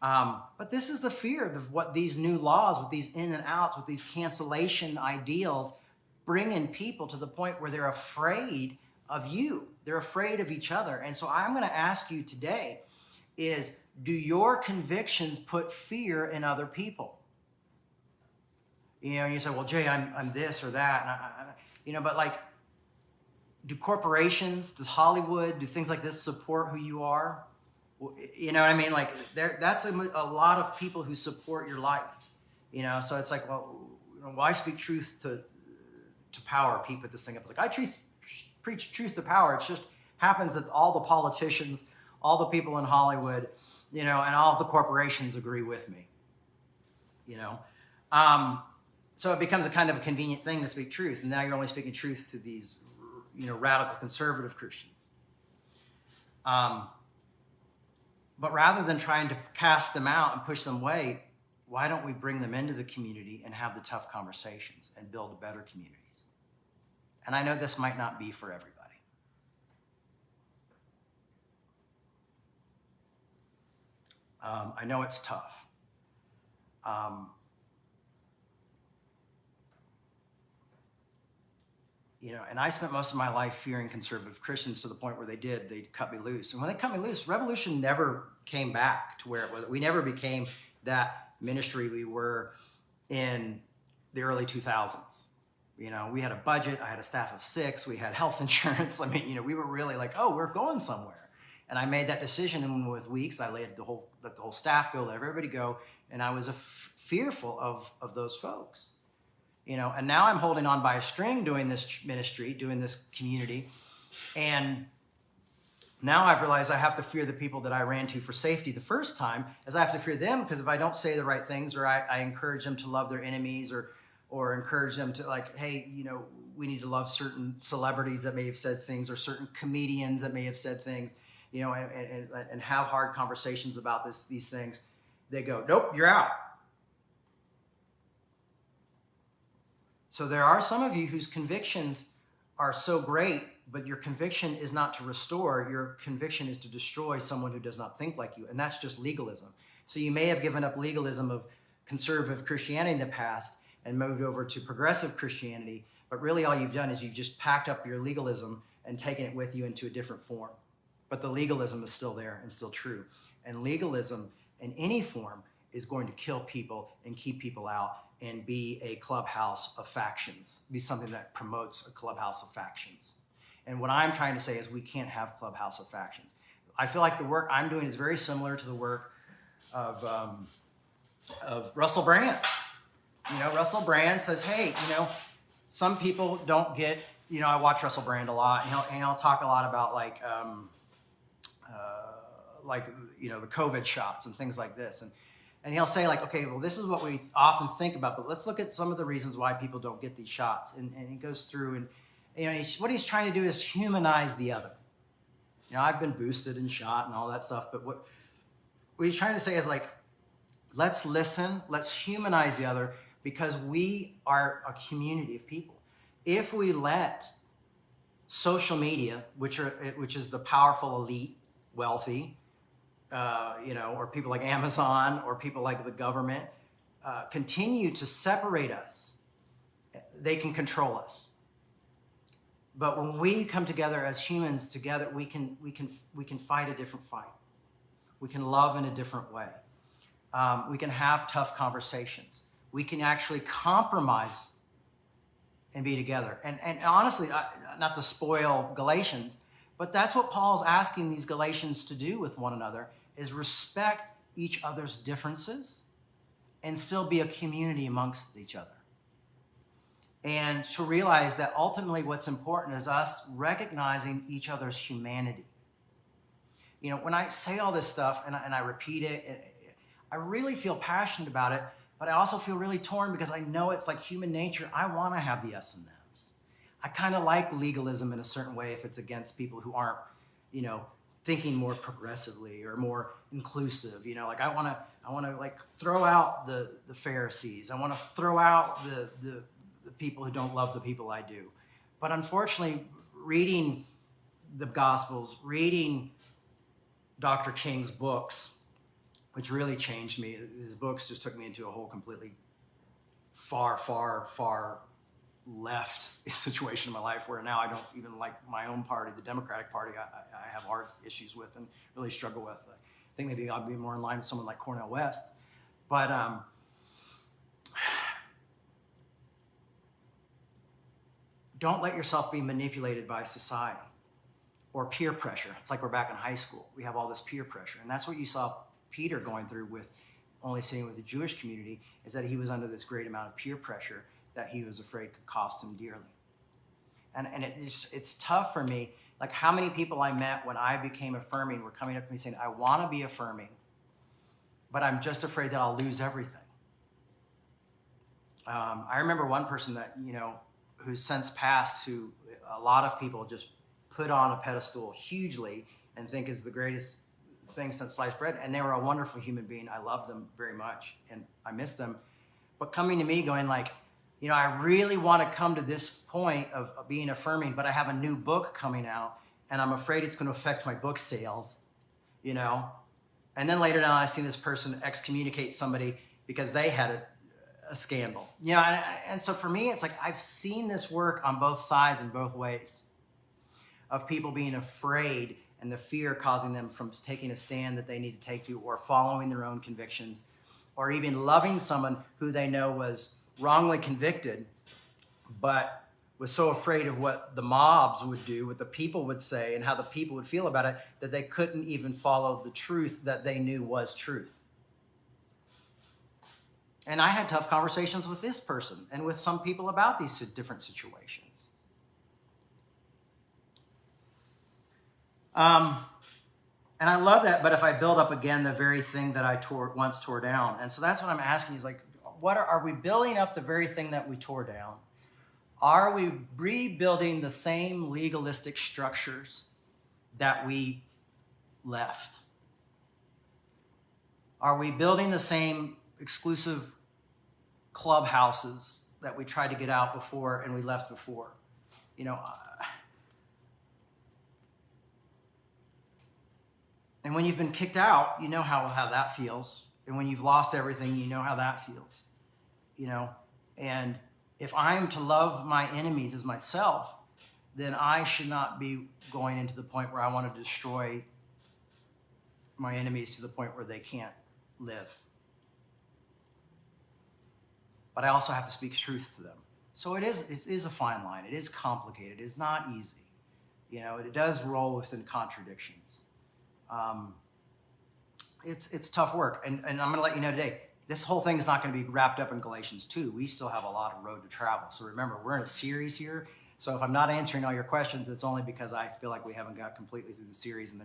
But this is the fear of what these new laws, with these in and outs, with these cancellation ideals, bring in people to the point where they're afraid of you. They're afraid of each other. And so I'm going to ask you today is, do your convictions put fear in other people? You say, well, Jay, I'm this or that. And but like, do corporations, does Hollywood, do things like this support who you are? You know what I mean? Like, that's a lot of people who support your life. So it's like, well, why speak truth to power? People put this thing up. It's like, I preach truth to power. It just happens that all the politicians, all the people in Hollywood, and all of the corporations agree with me. So it becomes a kind of a convenient thing to speak truth. And now you're only speaking truth to these, radical conservative Christians. But rather than trying to cast them out and push them away, why don't we bring them into the community and have the tough conversations and build better communities? And I know this might not be for everybody. I know it's tough. And I spent most of my life fearing conservative Christians to the point where they'd cut me loose. And when they cut me loose, revolution never came back to where it was. We never became that ministry we were in the early 2000s. We had a budget. I had a staff of 6. We had health insurance. I mean, we were really like, oh, we're going somewhere. And I made that decision, and with weeks, I let the whole staff go, let everybody go. And I was fearful of those folks. And now I'm holding on by a string doing this ministry, doing this community. And now I've realized I have to fear the people that I ran to for safety the first time, as I have to fear them, because if I don't say the right things, or I encourage them to love their enemies, or encourage them to, like, hey, we need to love certain celebrities that may have said things, or certain comedians that may have said things, and have hard conversations about these things, they go, nope, you're out. So there are some of you whose convictions are so great, but your conviction is not to restore. Your conviction is to destroy someone who does not think like you, and that's just legalism. So you may have given up legalism of conservative Christianity in the past and moved over to progressive Christianity, but really all you've done is you've just packed up your legalism and taken it with you into a different form. But the legalism is still there and still true. And legalism in any form is going to kill people and keep people out and be a clubhouse of factions, be something that promotes a clubhouse of factions. And what I'm trying to say is we can't have clubhouse of factions. I feel like the work I'm doing is very similar to the work of Russell Brand. Russell Brand says, hey, some people don't get, I watch Russell Brand a lot, and he'll talk a lot about the COVID shots and things like this. And he'll say, like, okay, well, this is what we often think about, but let's look at some of the reasons why people don't get these shots. And he goes through, and what he's trying to do is humanize the other. I've been boosted and shot and all that stuff, but what he's trying to say is like, let's listen, let's humanize the other, because we are a community of people. If we let social media, which is the powerful elite, wealthy, or people like Amazon or people like the government, continue to separate us, they can control us. But when we come together as humans together, we can fight a different fight. We can love in a different way. We can have tough conversations. We can actually compromise and be together. And honestly, not to spoil Galatians, but that's what Paul's asking these Galatians to do with one another, is respect each other's differences and still be a community amongst each other. And to realize that ultimately what's important is us recognizing each other's humanity. When I say all this stuff and I repeat it, I really feel passionate about it, but I also feel really torn because I know it's like human nature. I want to have the S&Ms. I kind of like legalism in a certain way if it's against people who aren't, thinking more progressively or more inclusive. Like I want to like throw out the Pharisees. I want to throw out the people who don't love the people I do. But unfortunately, reading the Gospels, reading Dr. King's books, which really changed me. His books just took me into a whole completely far, far, far left situation in my life where now I don't even like my own party, the Democratic Party, I have hard issues with and really struggle with. I think maybe I'd be more in line with someone like Cornel West. But don't let yourself be manipulated by society or peer pressure. It's like we're back in high school. We have all this peer pressure. And that's what you saw Peter going through with only sitting with the Jewish community, is that he was under this great amount of peer pressure that he was afraid could cost him dearly. And it's tough for me. Like how many people I met when I became affirming were coming up to me saying, I want to be affirming, but I'm just afraid that I'll lose everything. I remember one person that, who's since passed, who a lot of people just put on a pedestal hugely and think is the greatest thing since sliced bread. And they were a wonderful human being. I love them very much and I miss them. But coming to me going like, I really want to come to this point of being affirming, but I have a new book coming out and I'm afraid it's going to affect my book sales, And then later down, I see this person excommunicate somebody because they had a scandal. And so for me, it's like I've seen this work on both sides in both ways of people being afraid and the fear causing them from taking a stand that they need to take to, or following their own convictions, or even loving someone who they know was wrongly convicted, but was so afraid of what the mobs would do, what the people would say, and how the people would feel about it, that they couldn't even follow the truth that they knew was truth. And I had tough conversations with this person and with some people about these different situations. And I love that, but if I build up again the very thing that I once tore down. And so that's what I'm asking, is like, are we building up the very thing that we tore down? Are we rebuilding the same legalistic structures that we left? Are we building the same exclusive clubhouses that we tried to get out before and we left before? And when you've been kicked out, you know how that feels. And when you've lost everything, you know how that feels. And if I'm to love my enemies as myself, then I should not be going into the point where I want to destroy my enemies to the point where they can't live. But I also have to speak truth to them. So it is a fine line. It is complicated. It is not easy. It does roll within contradictions. It's tough work. And I'm going to let you know today, this whole thing is not going to be wrapped up in Galatians 2. We still have a lot of road to travel. So remember, we're in a series here. So if I'm not answering all your questions, it's only because I feel like we haven't got completely through the series, and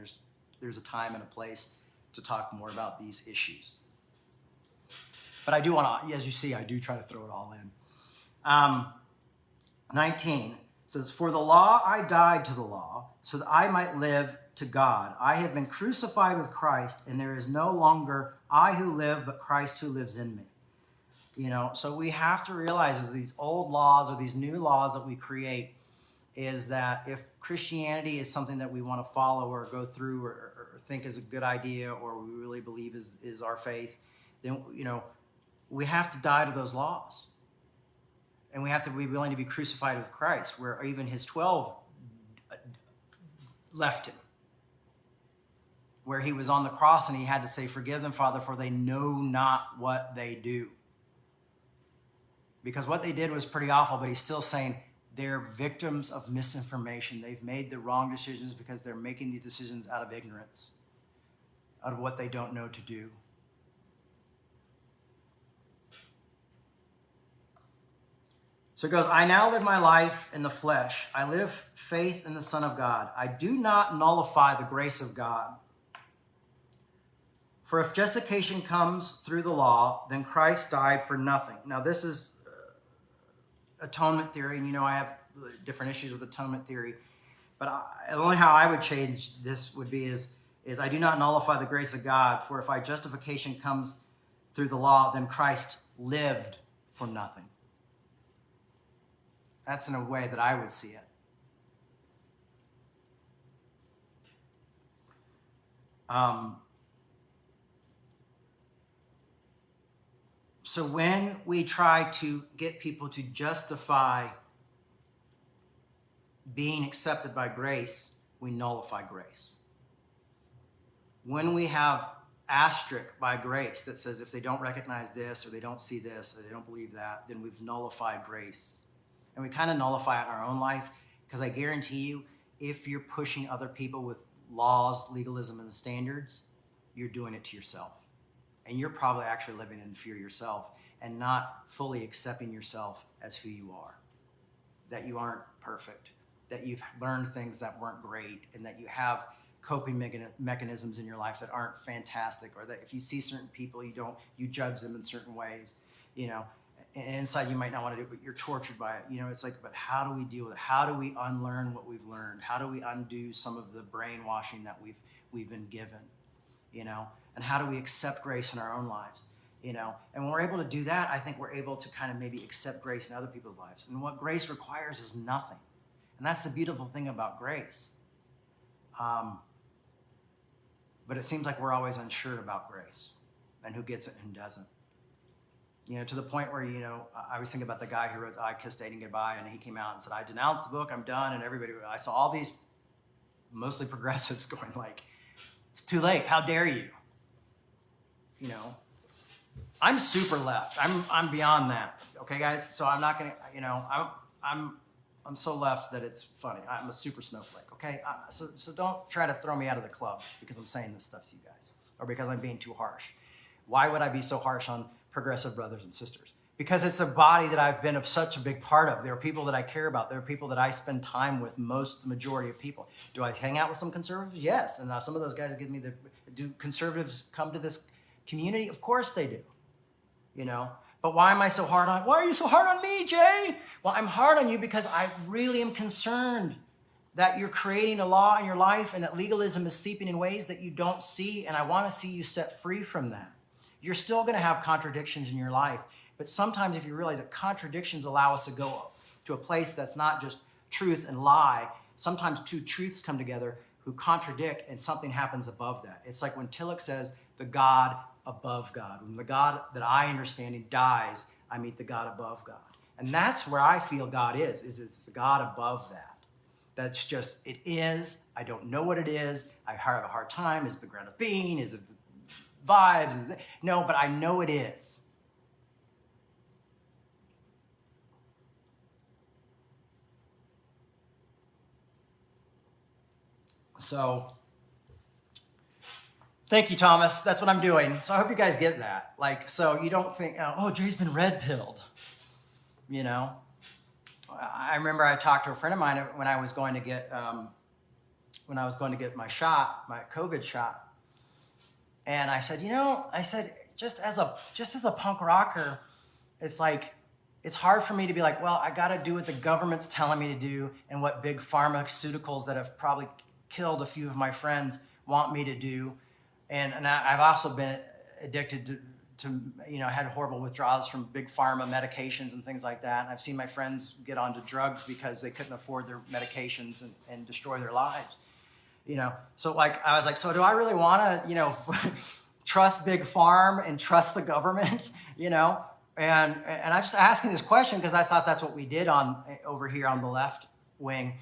there's a time and a place to talk more about these issues. But I do want to, as you see, I do try to throw it all in. 19 says, "For the law I died to the law, so that I might live to God. I have been crucified with Christ, and there is no longer I who live, but Christ who lives in me. You know, so we have to realize is these old laws or these new laws that we create is that if Christianity is something that we want to follow or go through or think is a good idea or we really believe is our faith, then, you know, we have to die to those laws. And we have to be willing to be crucified with Christ, where even his 12 left him. Where he was on the cross and he had to say, forgive them, Father, for they know not what they do. Because what they did was pretty awful, but he's still saying they're victims of misinformation. They've made the wrong decisions because they're making these decisions out of ignorance, out of what they don't know to do. So it goes, I now live my life in the flesh. I live faith in the Son of God. I do not nullify the grace of God. For if justification comes through the law, then Christ died for nothing. Now this is atonement theory, and you know I have different issues with atonement theory, but the only how I would change this would be is I do not nullify the grace of God, for if justification comes through the law, then Christ lived for nothing. That's in a way that I would see it. So when we try to get people to justify being accepted by grace, we nullify grace. When we have asterisk by grace that says if they don't recognize this or they don't see this or they don't believe that, then we've nullified grace. And we kind of nullify it in our own life because I guarantee you, if you're pushing other people with laws, legalism, and standards, you're doing it to yourself. And you're probably actually living in fear yourself and not fully accepting yourself as who you are. That you aren't perfect, that you've learned things that weren't great, and that you have coping mechanisms in your life that aren't fantastic, or that if you see certain people, you judge them in certain ways, you know, and inside you might not want to do it, but you're tortured by it. You know, it's like, but how do we deal with it? How do we unlearn what we've learned? How do we undo some of the brainwashing that we've been given, you know? And how do we accept grace in our own lives, you know? And when we're able to do that, I think we're able to kind of maybe accept grace in other people's lives. And what grace requires is nothing. And that's the beautiful thing about grace. But it seems like we're always unsure about grace and who gets it and who doesn't. You know, to the point where, you know, I was thinking about the guy who wrote I Kissed Dating Goodbye, and he came out and said, I denounced the book, I'm done, and I saw all these mostly progressives going like, it's too late, how dare you? You know, I'm super left. I'm beyond that. Okay, guys? So I'm not gonna, you know, I'm so left that it's funny. I'm a super snowflake, okay? So don't try to throw me out of the club because I'm saying this stuff to you guys, or because I'm being too harsh. Why would I be so harsh on progressive brothers and sisters? Because it's a body that I've been such a big part of. There are people that I care about. There are people that I spend time with, the majority of people. Do I hang out with some conservatives? Yes. And some of those guys give me do conservatives come to this community? Of course they do, you know? But why am I so hard on, why are you so hard on me, Jay? Well, I'm hard on you because I really am concerned that you're creating a law in your life and that legalism is seeping in ways that you don't see, and I want to see you set free from that. You're still going to have contradictions in your life, but sometimes if you realize that contradictions allow us to go to a place that's not just truth and lie, sometimes two truths come together who contradict and something happens above that. It's like when Tillich says, the God above God. When the God that I understand dies, I meet the God above God. And that's where I feel God is it's the God above that. That's just, it is. I don't know what it is. I have a hard time. Is it the ground of being? Is it the vibes? Is it, no, but I know it is. So, thank you, Thomas. That's what I'm doing. So I hope you guys get that. Like, so you don't think, oh, Jay's been red-pilled, you know? I remember I talked to a friend of mine when I was going to get my shot, my COVID shot. And I said, just as a punk rocker, it's like, it's hard for me to be like, well, I got to do what the government's telling me to do and what big pharmaceuticals that have probably killed a few of my friends want me to do. And I've also been addicted to had horrible withdrawals from big pharma medications and things like that. And I've seen my friends get onto drugs because they couldn't afford their medications and destroy their lives. So like, I was like, so do I really want to, trust big farm and trust the government, And I'm just asking this question because I thought that's what we did over here on the left wing,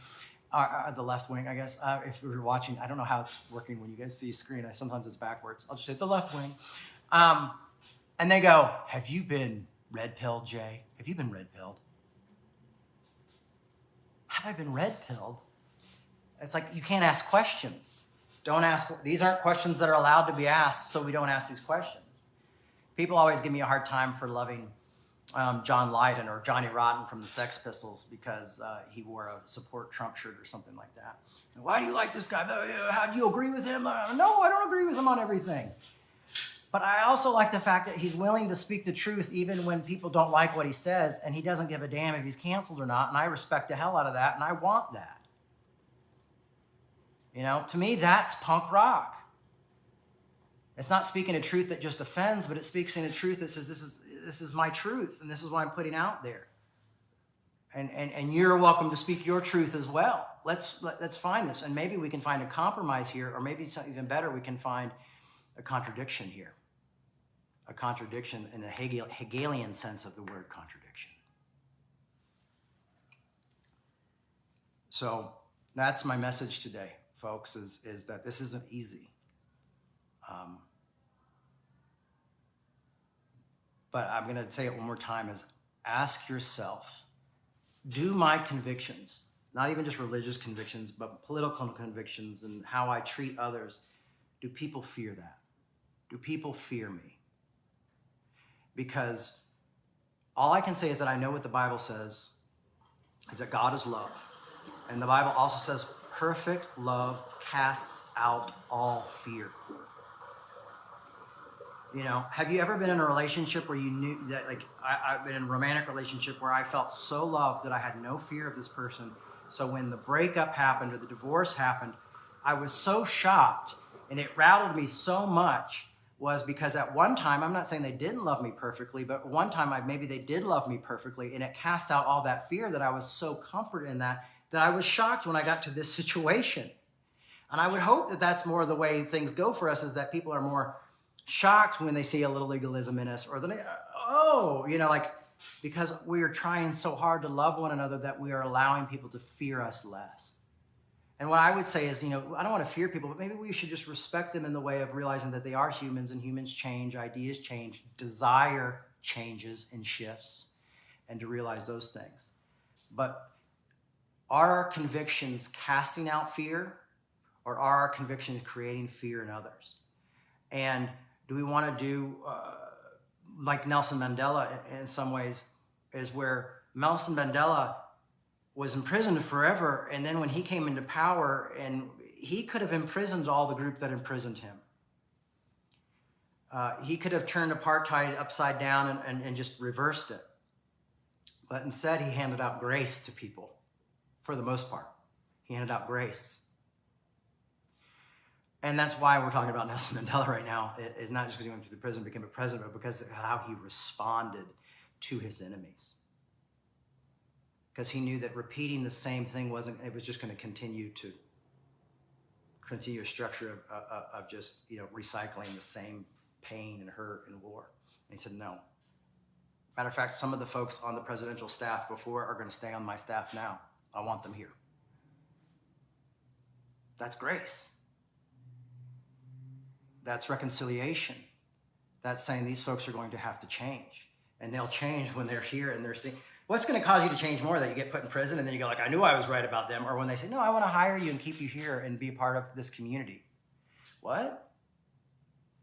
the left wing, I guess. If we were watching, I don't know how it's working when you guys see a screen. Sometimes it's backwards. I'll just say the left wing. And they go, have you been red-pilled, Jay? Have you been red-pilled? Have I been red-pilled? It's like, you can't ask questions. Don't ask. These aren't questions that are allowed to be asked, so we don't ask these questions. People always give me a hard time for loving John Lydon or Johnny Rotten from the Sex Pistols because he wore a support Trump shirt or something like that. And why do you like this guy? How do you agree with him? No, I don't agree with him on everything. But I also like the fact that he's willing to speak the truth even when people don't like what he says, and he doesn't give a damn if he's canceled or not, and I respect the hell out of that, and I want that. To me, that's punk rock. It's not speaking a truth that just offends, but it speaks in a truth that says, this is my truth, and this is what I'm putting out there. And you're welcome to speak your truth as well. Let's find this, and maybe we can find a compromise here, or maybe something even better, we can find a contradiction here. A contradiction in the Hegelian sense of the word contradiction. So that's my message today, folks, is that this isn't easy. But I'm going to say it one more time, is ask yourself, do my convictions, not even just religious convictions, but political convictions and how I treat others, do people fear that? Do people fear me? Because all I can say is that I know what the Bible says, is that God is love. And the Bible also says perfect love casts out all fear. Have you ever been in a relationship where you knew that, like, I've been in a romantic relationship where I felt so loved that I had no fear of this person. So when the breakup happened or the divorce happened, I was so shocked, and it rattled me so much, was because at one time, I'm not saying they didn't love me perfectly, but one time maybe they did love me perfectly, and it cast out all that fear that I was so comforted in that I was shocked when I got to this situation. And I would hope that that's more the way things go for us, is that people are more shocked when they see a little legalism in us, or because we are trying so hard to love one another that we are allowing people to fear us less. And what I would say is, I don't want to fear people, but maybe we should just respect them in the way of realizing that they are humans, and humans change, ideas change, desire changes and shifts, and to realize those things. But are our convictions casting out fear, or are our convictions creating fear in others? And do we want to do like Nelson Mandela in some ways, is where Nelson Mandela was imprisoned forever, and then when he came into power, and he could have imprisoned all the group that imprisoned him. He could have turned apartheid upside down and just reversed it. But instead, he handed out grace to people, for the most part. He handed out grace. And that's why we're talking about Nelson Mandela right now. It's not just because he went to the prison and became a president, but because of how he responded to his enemies. Because he knew that repeating the same thing was just going to continue a structure of just, recycling the same pain and hurt and war. And he said, no. Matter of fact, some of the folks on the presidential staff before are going to stay on my staff now. I want them here. That's grace. That's reconciliation. That's saying these folks are going to have to change. And they'll change when they're here and they're seeing. What's going to cause you to change more? That you get put in prison and then you go like, I knew I was right about them. Or when they say, no, I want to hire you and keep you here and be a part of this community. What?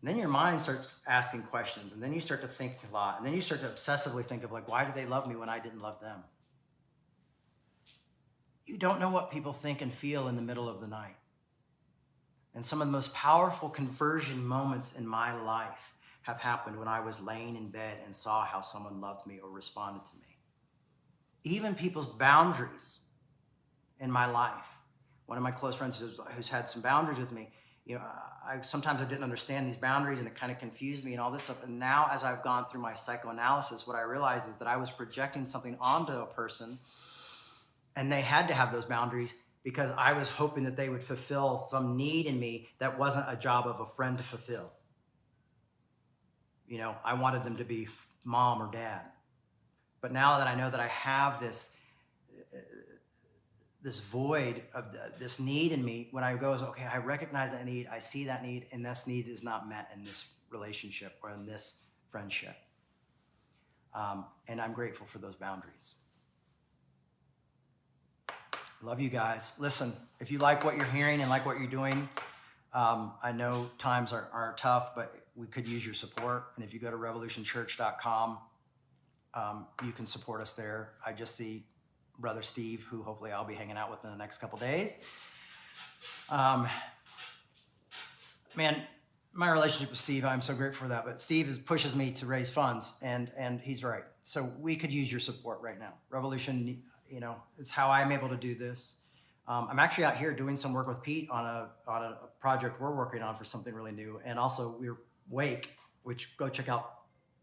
And then your mind starts asking questions, and then you start to think a lot. And then you start to obsessively think of like, why did they love me when I didn't love them? You don't know what people think and feel in the middle of the night. And some of the most powerful conversion moments in my life have happened when I was laying in bed and saw how someone loved me or responded to me. Even people's boundaries in my life one of my close friends who's had some boundaries with me, you know, sometimes I didn't understand these boundaries and it kind of confused me and all this stuff. And now as I've gone through my psychoanalysis, what I realized is that I was projecting something onto a person and they had to have those boundaries because I was hoping that they would fulfill some need in me that wasn't a job of a friend to fulfill. You know, I wanted them to be mom or dad. But now that I know that I have this void of this need in me, when I go, okay, I recognize that need, I see that need, and this need is not met in this relationship or in this friendship. And I'm grateful for those boundaries. Love you guys. Listen, if you like what you're hearing and like what you're doing, I know times are tough, but we could use your support. And if you go to revolutionchurch.com, you can support us there. I just see Brother Steve, who hopefully I'll be hanging out with in the next couple days. Man, my relationship with Steve, I'm so grateful for that. But Steve pushes me to raise funds, and he's right. So we could use your support right now. Revolution, you know, it's how I'm able to do this. I'm actually out here doing some work with Pete on a project we're working on for something really new. And also we're Wake, which go check out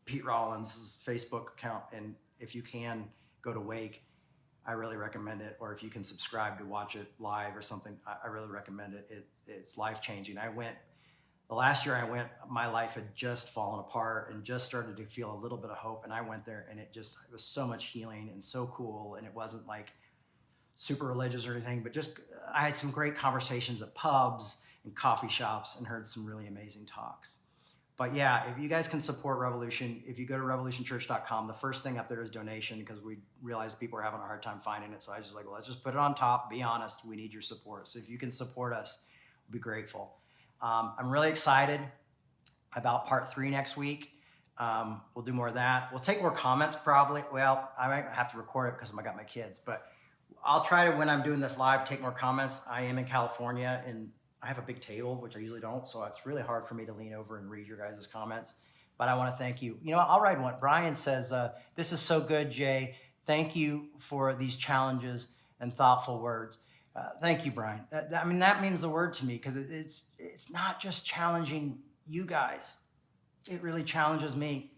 Pete Rollins' Facebook account. And if you can go to Wake, I really recommend it. Or if you can subscribe to watch it live or something, I really recommend it. It's life-changing. The last year I went, my life had just fallen apart and just started to feel a little bit of hope. And I went there and it was so much healing and so cool. And it wasn't like super religious or anything, but just, I had some great conversations at pubs and coffee shops and heard some really amazing talks. But yeah, if you guys can support Revolution, if you go to revolutionchurch.com, the first thing up there is donation because we realized people are having a hard time finding it. So I was just like, well, let's just put it on top. Be honest, we need your support. So if you can support us, we'll be grateful. I'm really excited about part 3 next week. We'll do more of that. We'll take more comments probably. Well, I might have to record it because I got my kids, but I'll try to, when I'm doing this live, take more comments. I am in California and I have a big table, which I usually don't. So it's really hard for me to lean over and read your guys' comments, but I want to thank you. You know, I'll read one. Brian says, this is so good, Jay. Thank you for these challenges and thoughtful words. Thank you, Brian. I mean, that means the word to me because it's not just challenging you guys. It really challenges me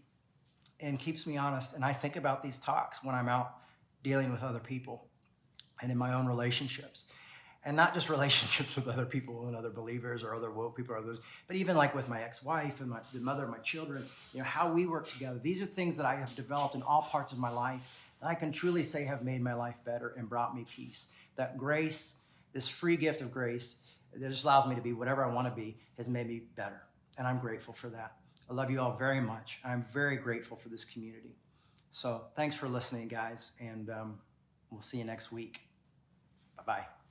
and keeps me honest. And I think about these talks when I'm out dealing with other people and in my own relationships. And not just relationships with other people and other believers or other woke people or others, but even like with my ex-wife and the mother of my children, you know, how we work together. These are things that I have developed in all parts of my life that I can truly say have made my life better and brought me peace. That grace, this free gift of grace that just allows me to be whatever I want to be, has made me better. And I'm grateful for that. I love you all very much. I'm very grateful for this community. So thanks for listening, guys. And we'll see you next week. Bye-bye.